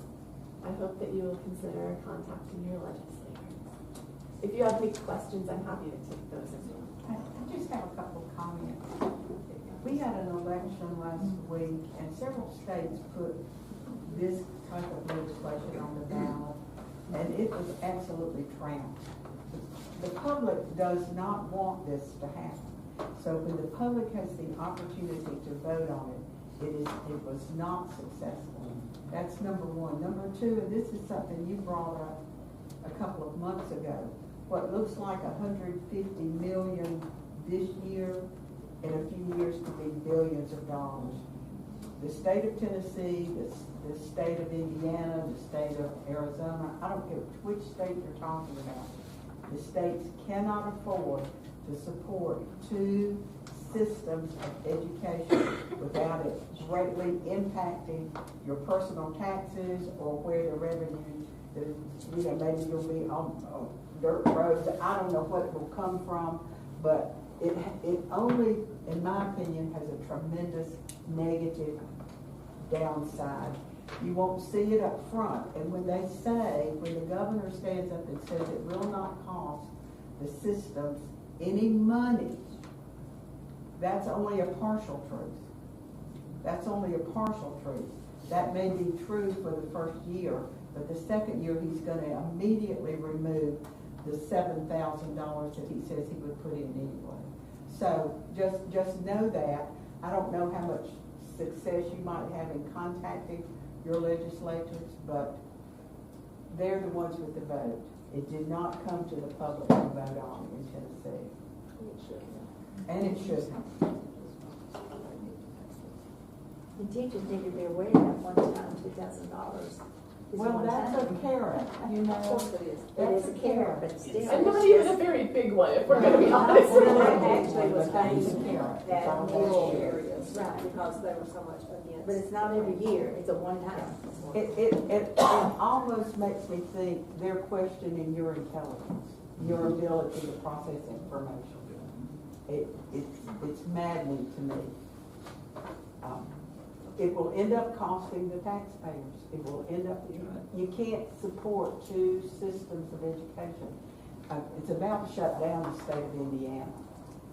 I hope that you will consider contacting your legislators. If you have any questions, I'm happy to take those as well. I just have a couple of comments. We had an election last week, and several states put this type of legislation on the ballot, and it was absolutely trounced. The public does not want this to happen. So when the public has the opportunity to vote on it, it was not successful. That's number one. Number two, and this is something you brought up a couple of months ago, what looks like $150 million this year, in a few years could be billions of dollars. The state of Tennessee, the state of Indiana, the state of Arizona, I don't care which state you're talking about, the states cannot afford to support 2 systems of education without it greatly impacting your personal taxes or where the revenue, maybe you'll be on dirt roads. I don't know what it will come from, but it only, in my opinion, has a tremendous negative downside. You won't see it up front. And when the governor stands up and says it will not cost the systems any money, that's only a partial truth. That's only a partial truth. That may be true for the first year, but the second year he's going to immediately remove the $7,000 that he says he would put in anyway. So just know that. I don't know how much success you might have in contacting your legislators, but they're the ones with the vote. It did not come to the public to vote on in Tennessee. And it shouldn't. The teachers need to be aware that one time $2,000. Well, that's a carrot, you know. Of course it is. It is a carrot, but still. And not even a very big one, if we're going to be honest. Actually was aimed at rural areas, right, because they were so much against. But it's not every year, it's a one time. It almost makes me think they're questioning your intelligence, your ability to process information. It's maddening to me. It will end up costing the taxpayers. It will end up, you can't support two systems of education. It's about to shut down the state of Indiana.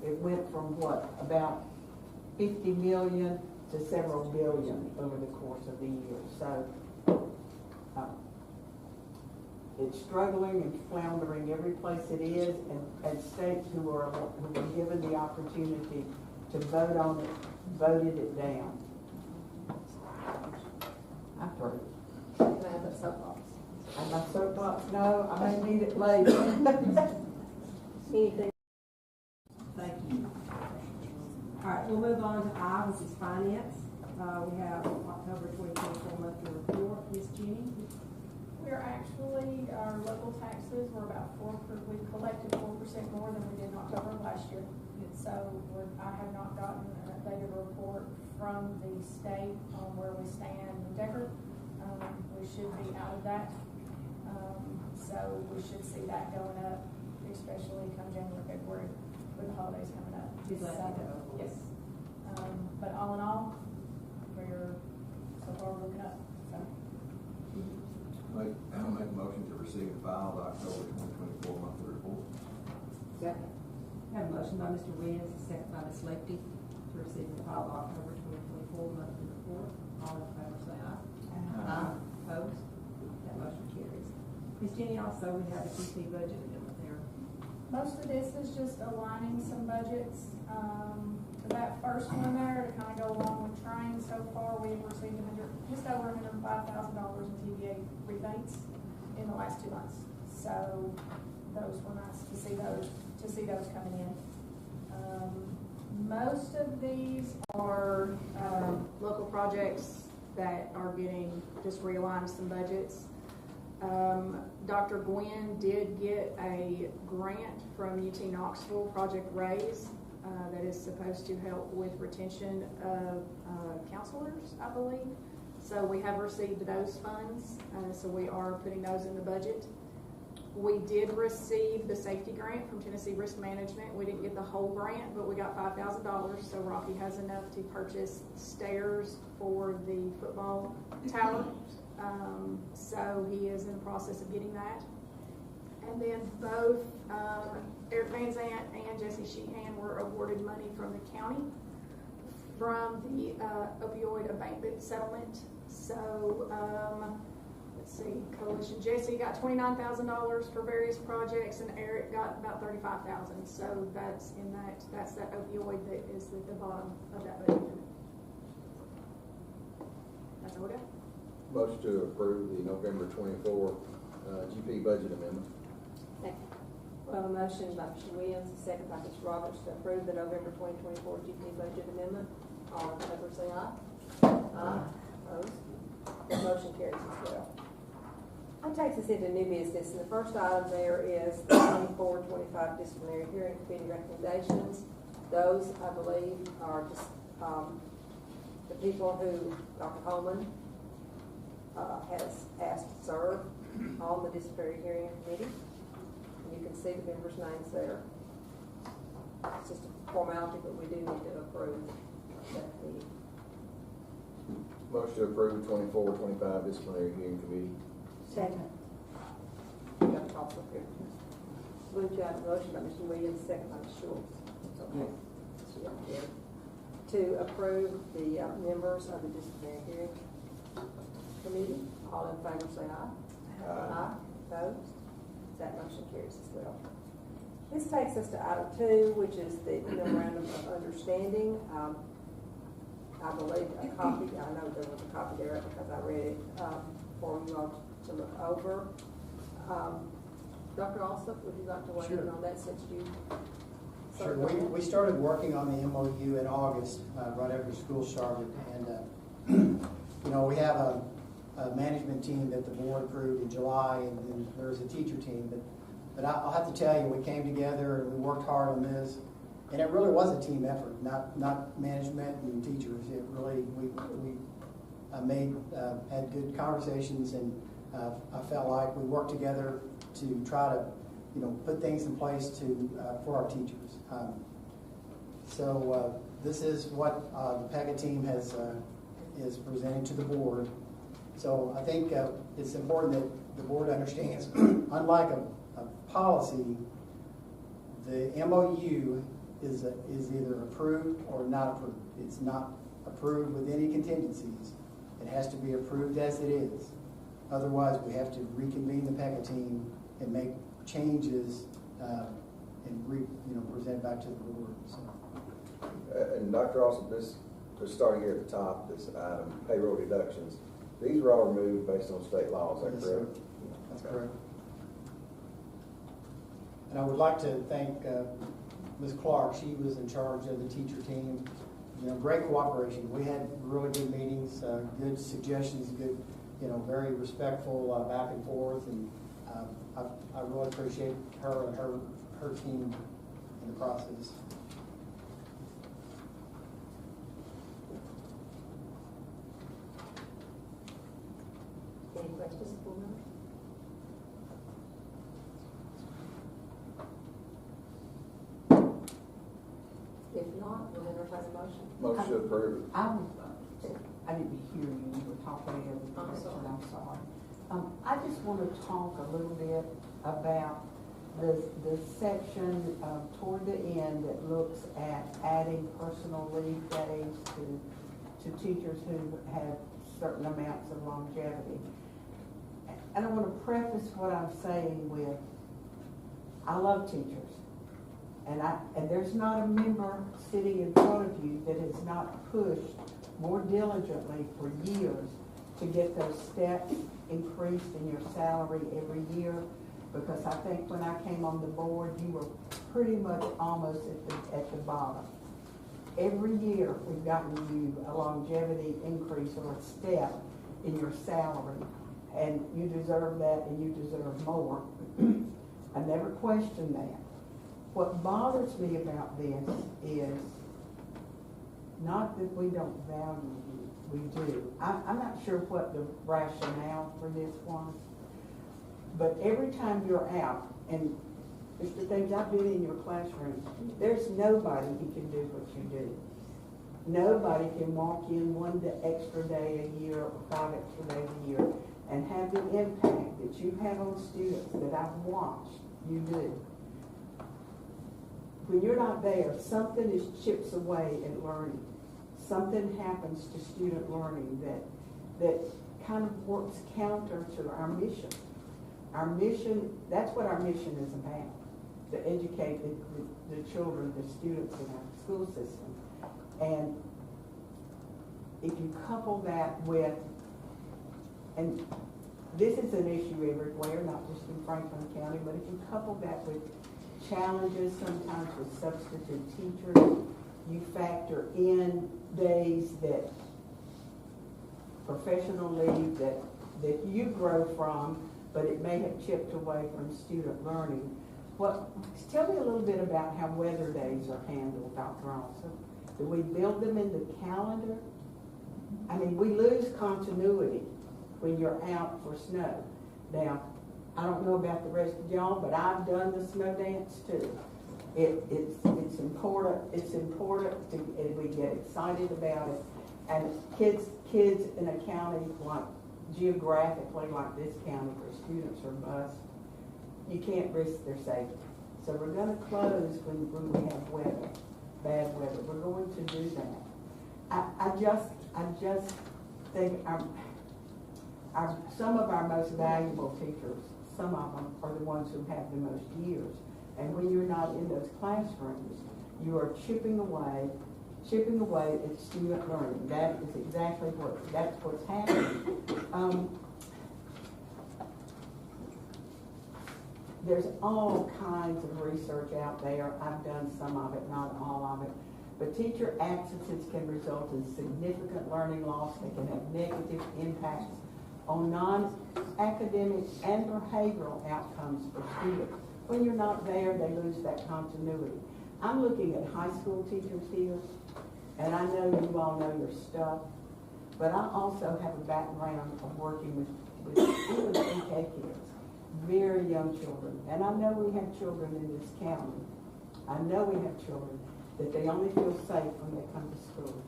It went from about 50 million to several billion over the course of the year. So it's struggling and floundering every place it is, and states who were given the opportunity to vote on it, voted it down. I'm through. Can I have a soapbox? And my soapbox, no, I may need it later. Anything? Thank you. All right, we'll move on to I, which is finance. We have October 2024 monthly report. Ms. Jenny? We're actually, our local taxes were about we collected 4% more than we did in October of last year. So I have not gotten an updated report from the state on where we stand in Decker. We should be out of that. So we should see that going up, especially come January, February, with the holidays coming up. Yes. But all in all, we're so far looking up. So. I'll make a motion to receive and file the October 2024 monthly report. Second. Have a motion by Mr. Williams, a second by Ms. Lefty, to receive and file the October 2024 monthly report. All in favor say aye. Aye. Opposed? That motion carries. Ms. Jenny, also we have a QT budget amendment there. Most of this is just aligning some budgets. That first one there, to kind of go along with train, so far we've received just over $105,000 in TVA rebates in the last 2 months. So those were nice to see those coming in. Most of these are local projects that are getting just realigned some budgets. Dr. Gwen did get a grant from UT Knoxville, Project RAISE, that is supposed to help with retention of counselors, I believe. So we have received those funds, so we are putting those in the budget. We did receive the safety grant from Tennessee Risk Management. We didn't get the whole grant, but we got $5,000, so Rocky has enough to purchase stairs for the football tower. So he is in the process of getting that. And then both Eric Van Zant and Jesse Sheehan were awarded money from the county from the opioid abatement settlement. So let's see, Coalition Jesse got $29,000 for various projects, and Eric got about $35,000. So that's that opioid that is at the bottom of that budget. That's all we got. Motion to approve the November 24 GP budget amendment. Second. Well, a motion by Mr. Williams, a second by Ms. Roberts to approve the November 2024 GP budget amendment. All in favor say aye. Aye. Opposed? That motion carries as well. That takes us into new business, and the first item there is the 24-25 disciplinary hearing committee recommendations. Those, I believe, are just, the people who Dr. Holman, has asked to serve on the disciplinary hearing committee. You can see the members' names there. It's just a formality, but we do need to approve that committee. Motion to approve 24-25 disciplinary hearing committee. Second. You got the cost up here. Blue Job, motion by Mr. Williams, second by Ms. Schultz. Okay. So, yeah. To approve the members of the disciplinary hearing committee. All in favor say aye. Aye. Opposed? That motion carries as well. This takes us to item 2, which is the memorandum of understanding. I believe a copy, I know there was a copy there because I read it for you all to look over. Dr. Alsop, would you like to weigh in on that since you? Sure. We started working on the MOU in August, right after school started, and you know, we have a management team that the board approved in July, and then there's a teacher team. But I'll have to tell you, we came together and we worked hard on this, and it really was a team effort, not management and teachers. It really we had good conversations, and I felt like we worked together to try to, you know, put things in place for our teachers. So this is what the PEGA team is presenting to the board. So I think it's important that the board understands, unlike a policy, the MOU is either approved or not approved. It's not approved with any contingencies. It has to be approved as it is. Otherwise, we have to reconvene the PEGA team and make changes and present back to the board. So. And Dr. Austin, this starting here at the top, this item, payroll deductions, these were all removed based on state law, is that Yes, correct? sir. That's correct. And I would like to thank Ms. Clark. She was in charge of the teacher team. You know, great cooperation. We had really good meetings, good suggestions, good, very respectful back and forth, and I really appreciate her and her team in the process. Any questions, board members? If not, we'll entertain a motion. Motion approved. I didn't hear you, you were talking in every direction, I'm sorry. I just want to talk a little bit about the section toward the end that looks at adding personal leave days to teachers who have certain amounts of longevity. And I want to preface what I'm saying with, I love teachers. And there's not a member sitting in front of you that has not pushed more diligently for years to get those steps increased in your salary every year. Because I think when I came on the board, you were pretty much almost at the bottom. Every year we've gotten you a longevity increase or a step in your salary. And you deserve that, and you deserve more. I never questioned that. What bothers me about this is not that we don't value you, we do. I'm not sure what the rationale for this was, but every time you're out, and Mr. Davis, I've been in your classroom, there's nobody who can do what you do. Nobody can walk in one extra day a year or 5 extra days a year and have the impact that you have on students that I've watched you do. When you're not there, something chips away at learning. Something happens to student learning that kind of works counter to our mission. Our mission, that's what our mission is about, to educate the children, the students in our school system. And if you couple that with, and this is an issue everywhere, not just in Franklin County, but if you couple that with challenges sometimes with substitute teachers, you factor in days that professional leave that you grow from, but it may have chipped away from student learning. Well, tell me a little bit about how weather days are handled, Dr. Olson. Do we build them in the calendar? I mean, we lose continuity when you're out for snow. Now, I don't know about the rest of y'all, but I've done the snow dance too. It's important. It's important and we get excited about it. And kids in a county like geographically like this county where students are bused, you can't risk their safety. So we're going to close when we have weather, bad weather. We're going to do that. I just think some of our most valuable teachers, some of them are the ones who have the most years. And when you're not in those classrooms, you are chipping away at student learning. That is exactly that's what's happening. There's all kinds of research out there. I've done some of it, not all of it. But teacher absences can result in significant learning loss. They can have negative impacts on non-academic and behavioral outcomes for students. When you're not there, they lose that continuity. I'm looking at high school teachers here, and I know you all know your stuff, but I also have a background of working with even pre-K kids, very young children. And I know we have children in this county. I know we have children that they only feel safe when they come to school.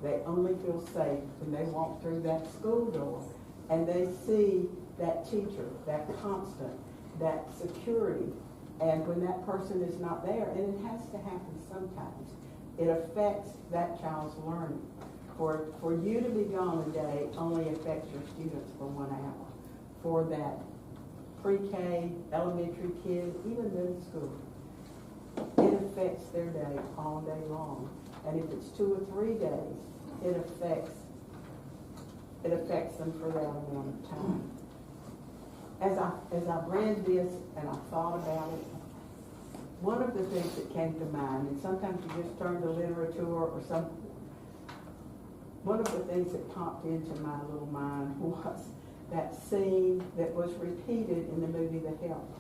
They only feel safe when they walk through that school door and they see that teacher, that constant, that security. And when that person is not there, and it has to happen sometimes, it affects that child's learning. For you to be gone a day only affects your students for 1 hour. For that pre-K, elementary kid, even middle school, it affects their day all day long. And if it's 2 or 3 days, it affects them for that amount of time. As I read this and I thought about it, one of the things that came to mind, and sometimes you just turn to literature or something, one of the things that popped into my little mind was that scene that was repeated in the movie The Help,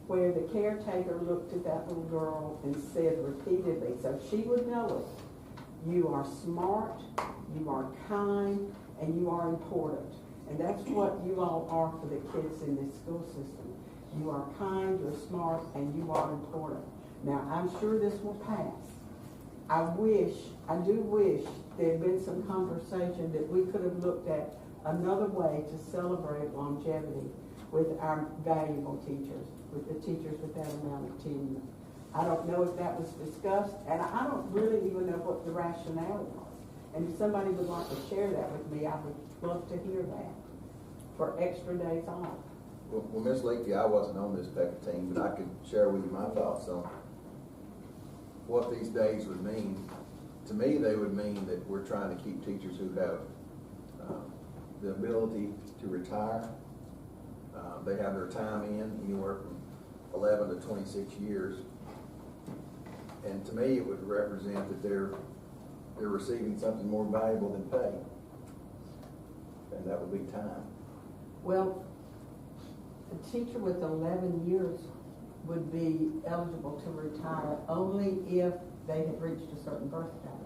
where the caretaker looked at that little girl and said repeatedly, so she would know it, you are smart, you are kind, and you are important. And that's what you all are for the kids in this school system. You are kind, you're smart, and you are important. Now, I'm sure this will pass. I do wish there had been some conversation that we could have looked at another way to celebrate longevity with our valuable teachers, with the teachers with that amount of tenure. I don't know if that was discussed, and I don't really even know what the rationale was. And if somebody would like to share that with me, I would love to hear that for extra days off. Well, Ms. Leakey, I wasn't on this PECA team, but I could share with you my thoughts on what these days would mean. To me, they would mean that we're trying to keep teachers who have the ability to retire. They have their time in anywhere from 11 to 26 years. And to me, it would represent that they're receiving something more valuable than pay. And that would be time. Well, a teacher with 11 years would be eligible to retire only if they had reached a certain birthday.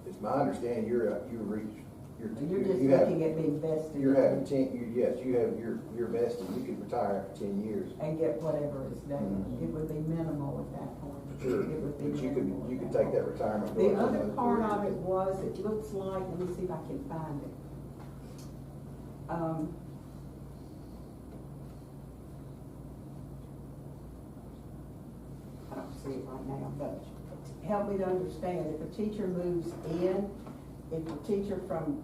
It's my understanding you're just looking at being vested. You're having 10. Yes, you're vested. You could retire after 10 years and get whatever is there. It would be minimal at that point. Sure, it would be but you could take point. that retirement. The other part of it was, it looks like, let me see if I can find it. I don't see it right now, but help me to understand. If a teacher moves in, if a teacher from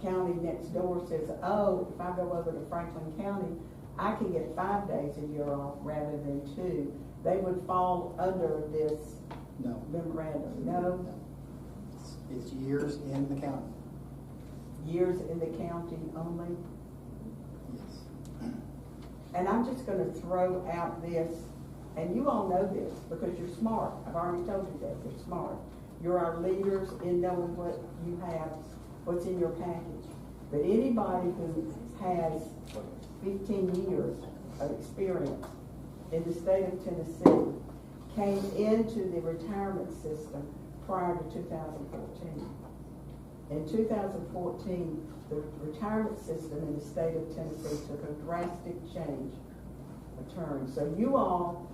county next door says, oh, if I go over to Franklin County, I can get 5 days a year off rather than 2, they would fall under this memorandum. No? It's years in the county. Years in the county only? Yes. And I'm just going to throw out this, and you all know this because you're smart. I've already told you that. You're smart. You're our leaders in knowing what you have, what's in your package. But anybody who has 15 years of experience in the state of Tennessee came into the retirement system prior to 2014. In 2014, the retirement system in the state of Tennessee took a drastic change, a turn. So you all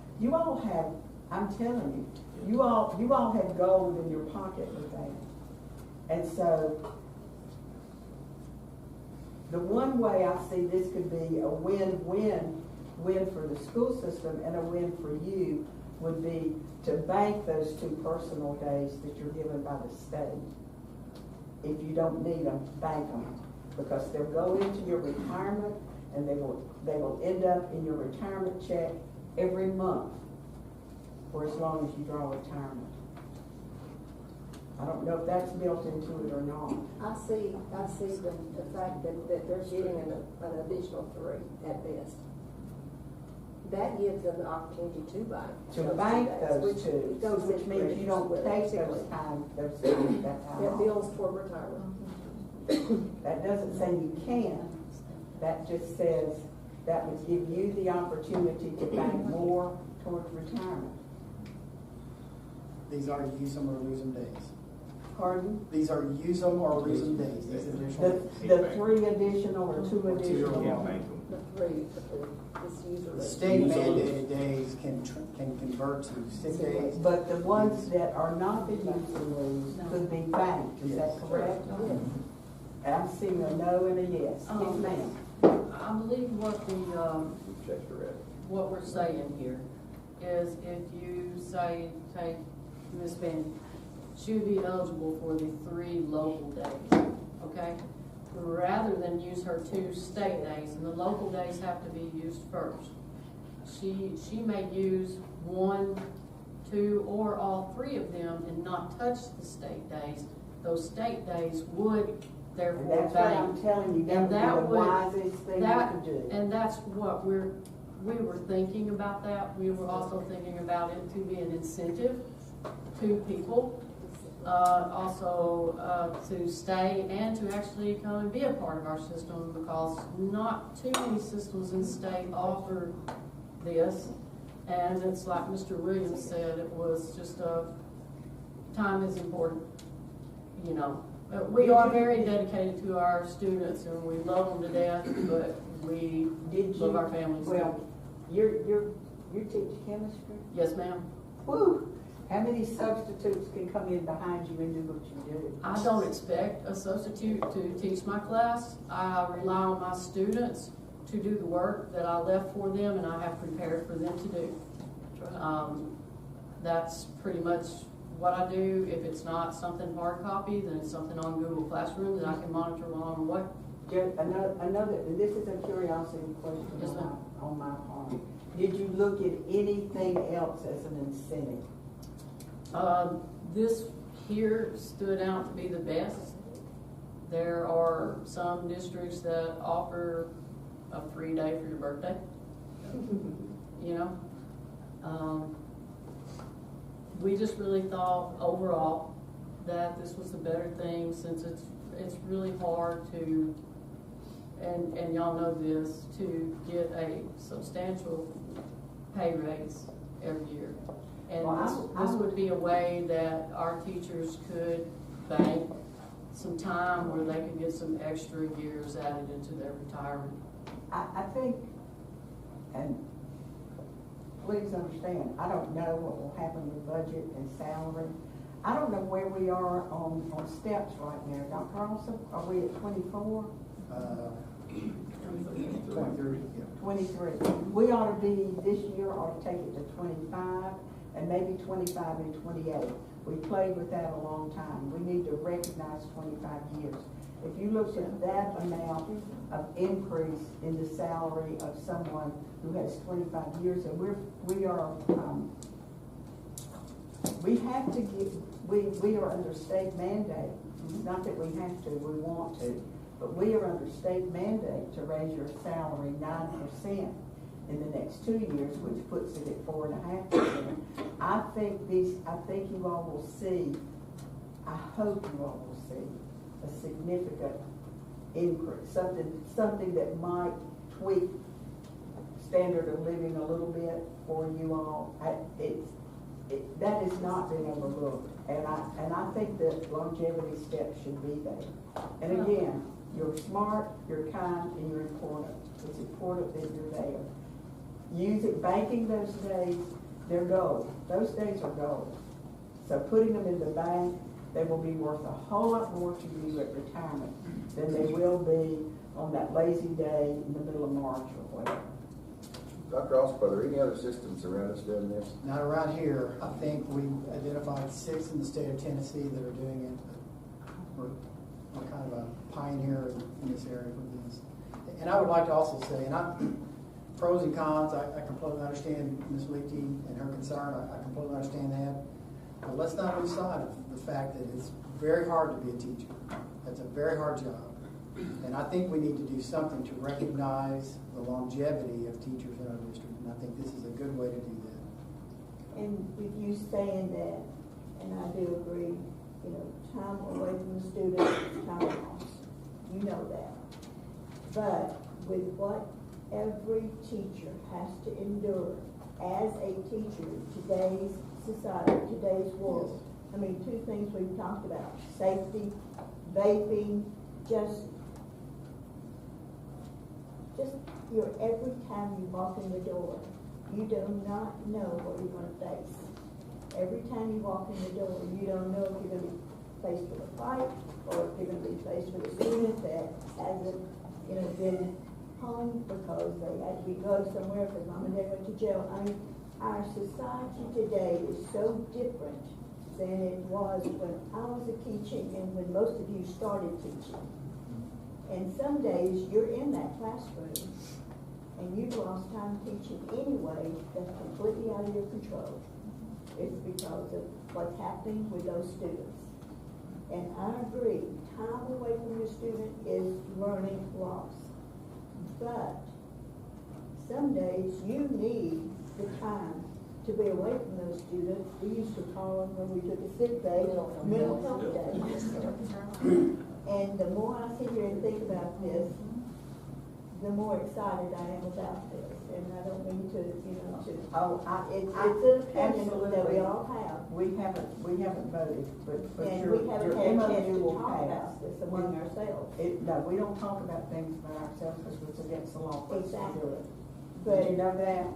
have, I'm telling you, you all have gold in your pocket with that. And so the one way I see this could be a win-win for the school system and a win for you would be to bank those 2 personal days that you're given by the state. If you don't need them, bank them, because they'll go into your retirement and they will end up in your retirement check every month for as long as you draw retirement. I don't know if that's built into it or not. I see the fact that they're getting an additional 3 at best. That gives them the opportunity to bank. To bank those 2, which means you don't take those time, that time That off. builds toward retirement. That doesn't say you can, that just says that would give you the opportunity to bank more towards retirement. These are use them or lose them days. Pardon? These are use them or lose them days. These additional. The 3 additional or 2 additional. The 3, it's usually. The state mandated days can convert to sick days. But the ones that are not the use and lose could be banked, is that correct? Yes. I'm seeing a no and a yes. Yes, ma'am. I believe what we're saying here is if you say, take Ms. Benny, she would be eligible for the 3 local days, okay? Rather than use her 2 state days, and the local days have to be used first. She may use 1, 2, or all 3 of them and not touch the state days. Those state days would therefore And that's what I'm telling you, that would be the wisest thing you could do. And that's what we were thinking about that. We were also thinking about it to be an incentive to people, also to stay and to actually come and be a part of our system, because not too many systems in the state offer this. And it's like Mr. Williams said, it was just time is important, you know. We are very dedicated to our students and we love them to death, but we love our families. Well, you teach chemistry? Yes, ma'am. Woo! How many substitutes can come in behind you and do what you do? I don't expect a substitute to teach my class. I rely on my students to do the work that I left for them and I have prepared for them to do. That's pretty much what I do. If it's not something hard copy, then it's something on Google Classroom that I can monitor while I'm away. Another, this is a curiosity question Yes, ma'am. on my part. Did you look at anything else as an incentive? This here stood out to be the best. There are some districts that offer a free day for your birthday. You know, we just really thought overall that this was the better thing, since it's really hard to, and y'all know this, to get a substantial pay raise every year. And this would be a way that our teachers could bank some time where they could get some extra years added into their retirement. I think, and please understand, I don't know what will happen with budget and salary. I don't know where we are on steps right now. Dr. Olson, are we at 24? 23. 23. We ought to be, this year, ought to take it to 25, and maybe 25 and 28. We played with that a long time. We need to recognize 25 years. If you look at that amount of increase in the salary of someone who has 25 years, and we are under state mandate. Not that we have to, we want to, but we are under state mandate to raise your salary 9% in the next 2 years, which puts it at 4.5%. I think you all will see, I hope you all will see a significant increase, something that might tweak standard of living a little bit for you all. That is not being overlooked, and I think that longevity steps should be there. And again, you're smart, you're kind, and you're important. It's important that you're there. Banking those days, they're gold. Those days are gold. So putting them in the bank, they will be worth a whole lot more to you at retirement than they will be on that lazy day in the middle of March or whatever. Dr. Oscar, are there any other systems around us doing this? Not around here. I think we identified 6 in the state of Tennessee that are doing it. We're kind of a pioneer in this area for this. And I would like to also say, pros and cons, I completely understand Ms. Leakey and her concern. I completely understand that. But let's not lose sight of the fact that it's very hard to be a teacher. It's a very hard job. And I think we need to do something to recognize the longevity of teachers in our district. And I think this is a good way to do that. And with you saying that, and I do agree, time away from the student is time lost. You know that. But with what every teacher has to endure as a teacher in today's society, today's world, I mean, 2 things we've talked about, safety, vaping, just every time you walk in the door, you do not know what you're going to face. Every time you walk in the door, you don't know if you're going to be faced with a fight or if you're going to be faced with a student that hasn't, been home because they had to be go somewhere because mom and dad went to jail. I mean, our society today is so different than it was when I was teaching and when most of you started teaching. And some days you're in that classroom and you've lost time teaching anyway that's completely out of your control. It's because of what's happening with those students. And I agree, time away from your student is learning loss. But some days you need the time to be away from those students. We used to call them, when we took a sick day, mental health day. And the more I sit here and think about this, the more excited I am about this. And I don't mean to, it's an opinion that we all have. We haven't voted, but And your we haven't had a chance MOU to will talk pass. about this among ourselves. No, we don't talk about things by ourselves because it's against the law for us to do it. But Did you know that?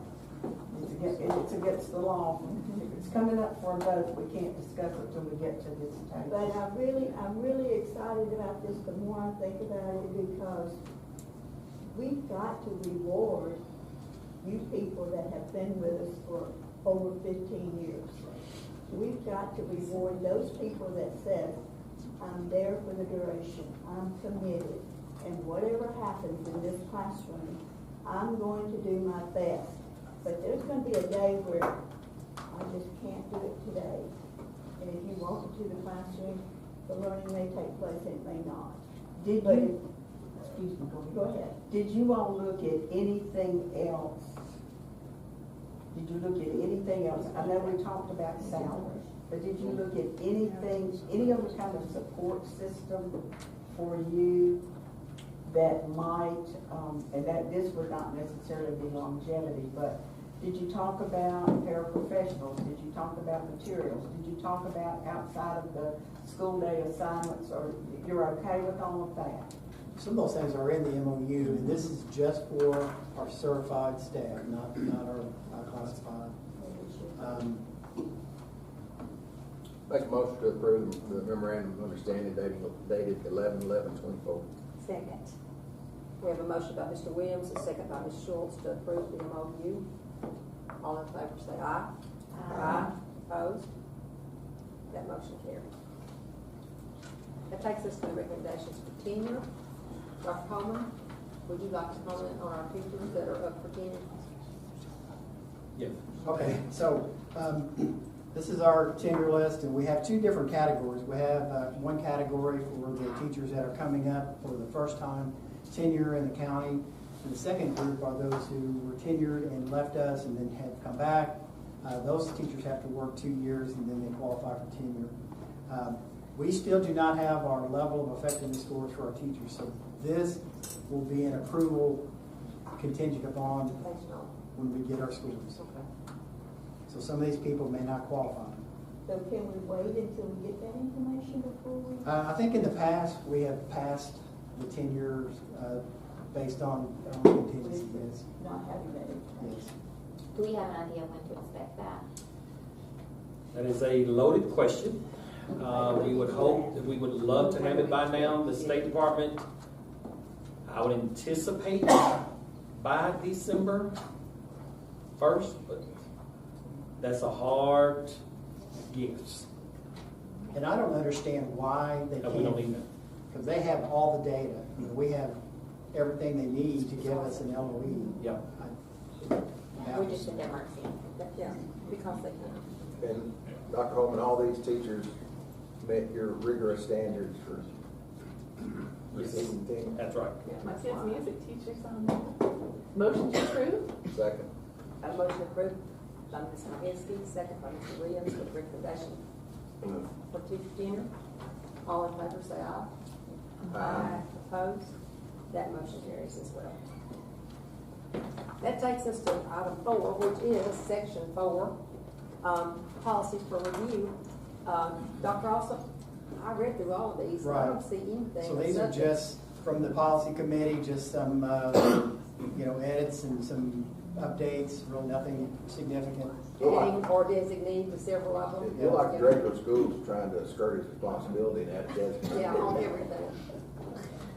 It's against the law. If it's coming up for a vote, we can't discuss it till we get to this table. But I'm really excited about this the more I think about it, because we've got to reward you people that have been with us for over 15 years. We've got to reward those people that said, I'm there for the duration, I'm committed, and whatever happens in this classroom, I'm going to do my best. But there's going to be a day where I just can't do it today. And if you walk into the classroom, the learning may take place, it may not. Excuse me, go ahead. Did you all look at anything else? Did you look at anything else? I know we talked about salary, but did you look at anything, any other kind of support system for you that might, and that this would not necessarily be longevity, but did you talk about paraprofessionals? Did you talk about materials? Did you talk about outside of the school day assignments, or you're okay with all of that? Some of those things are in the MOU, and this is just for our certified staff, not our classified. Make a motion to approve the memorandum of understanding dated 11/11/24. Second. We have a motion by Mr. Williams, a second by Ms. Schultz to approve the MOU. All in favor say aye. Aye. Opposed? That motion carries. That takes us to the recommendations for tenure. Dr. Coleman, would you like to comment on our teachers that are up for tenure? Yeah. Okay, so this is our tenure list, and we have 2 different categories. We have one category for the teachers that are coming up for the first time tenure in the county, and the second group are those who were tenured and left us and then have come back. Those teachers have to work 2 years and then they qualify for tenure. We still do not have our level of effectiveness scores for our teachers, so this will be an approval contingent upon when we get our schools. So some of these people may not qualify. So can we wait until we get that information before we? I think in the past, we have passed the tenure based on contingency, yes. Not having that information. Yes. Do we have an idea when to expect that? That is a loaded question. We would hope that we would love to have it by now. The State Department, I would anticipate by December 1st, but that's a hard guess. And I don't understand why they No, we don't can't, need that. because they have all the data. You know, we have everything they need to give us an LOE. Yeah. We just think they weren't seeing it. Yeah, because they can. And Dr. Holman, all these teachers met your rigorous standards for receiving tenure. That's right. My kid's music teacher's on there. Motion to approve? Second. A motion approved by Ms. Mahinsky, second by Mr. Williams, with recommendation for teacher tenure. All in favor, say aye. Aye. Opposed? That motion carries as well. That takes us to item 4, which is section 4, policies for review. Dr. Austin, I read through all of these. I don't see anything. So these are just from the policy committee, just some, edits and some updates, really nothing significant. Adding or designating to several of them. You're like the director of schools trying to skirt his responsibility and add designation. Yeah, on everything.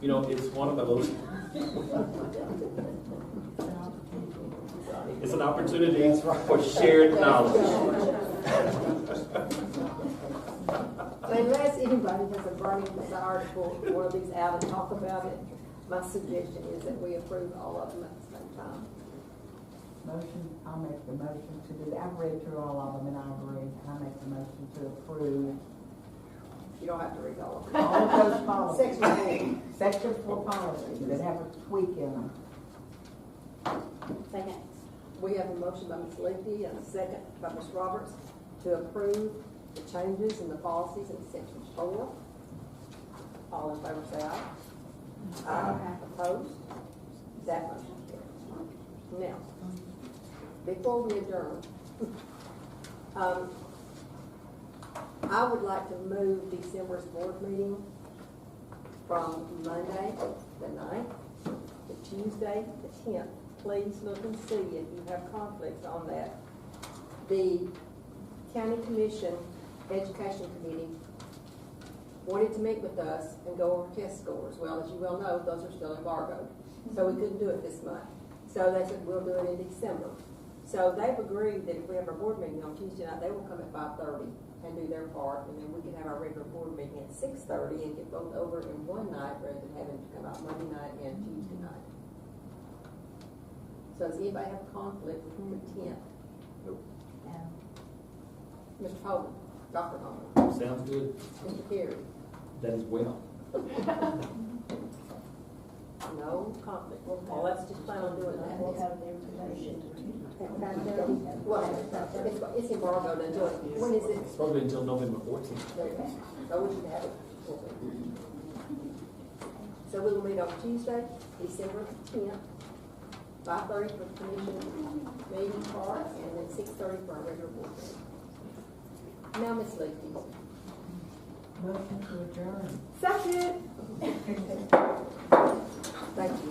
You know, it's one of those. It's an opportunity for shared knowledge. Unless anybody has a burning desire to pull one of these out and talk about it, my suggestion is that we approve all of them at the same time. I'll make the motion to do that. I've read through all of them and I agree. I make the motion to approve You don't have to read all of them. all of those policies. Section 4. Section 4 policies that have a tweak in them. Second. We have a motion by Ms. Leakey and a second by Ms. Roberts to approve the changes in the policies in section 4. All in favor say aye. Aye. Opposed? That motion carries. Now, before we adjourn, I would like to move December's board meeting from Monday, the 9th, to Tuesday, the 10th. Please look and see if you have conflicts on that. The County Commission Education Committee wanted to meet with us and go over test scores. Well, as you well know, those are still embargoed. So we couldn't do it this month. So they said, we'll do it in December. So they've agreed that if we have our board meeting on Tuesday night, they will come at 5:30 and do their part, and then we can have our regular board meeting at 6:30 and get both over in one night rather than having to come out Monday night and Tuesday night. So does anybody have a conflict with the 10th? Nope. Mr. Holman, Dr. Holman, Sounds good. Mr. Carey, That is well. no conflict. Well, let's just plan on doing that. We'll have the information. Well, it's embargoed until, when is it? It's probably until November 14th. There you go. So we should have it. So we will meet on Tuesday, December 10th, 5:30 for the commission meeting part, and then 6:30 for our regular board meeting. Now, Ms. Leakey. Motion to adjourn. Second. Thank you.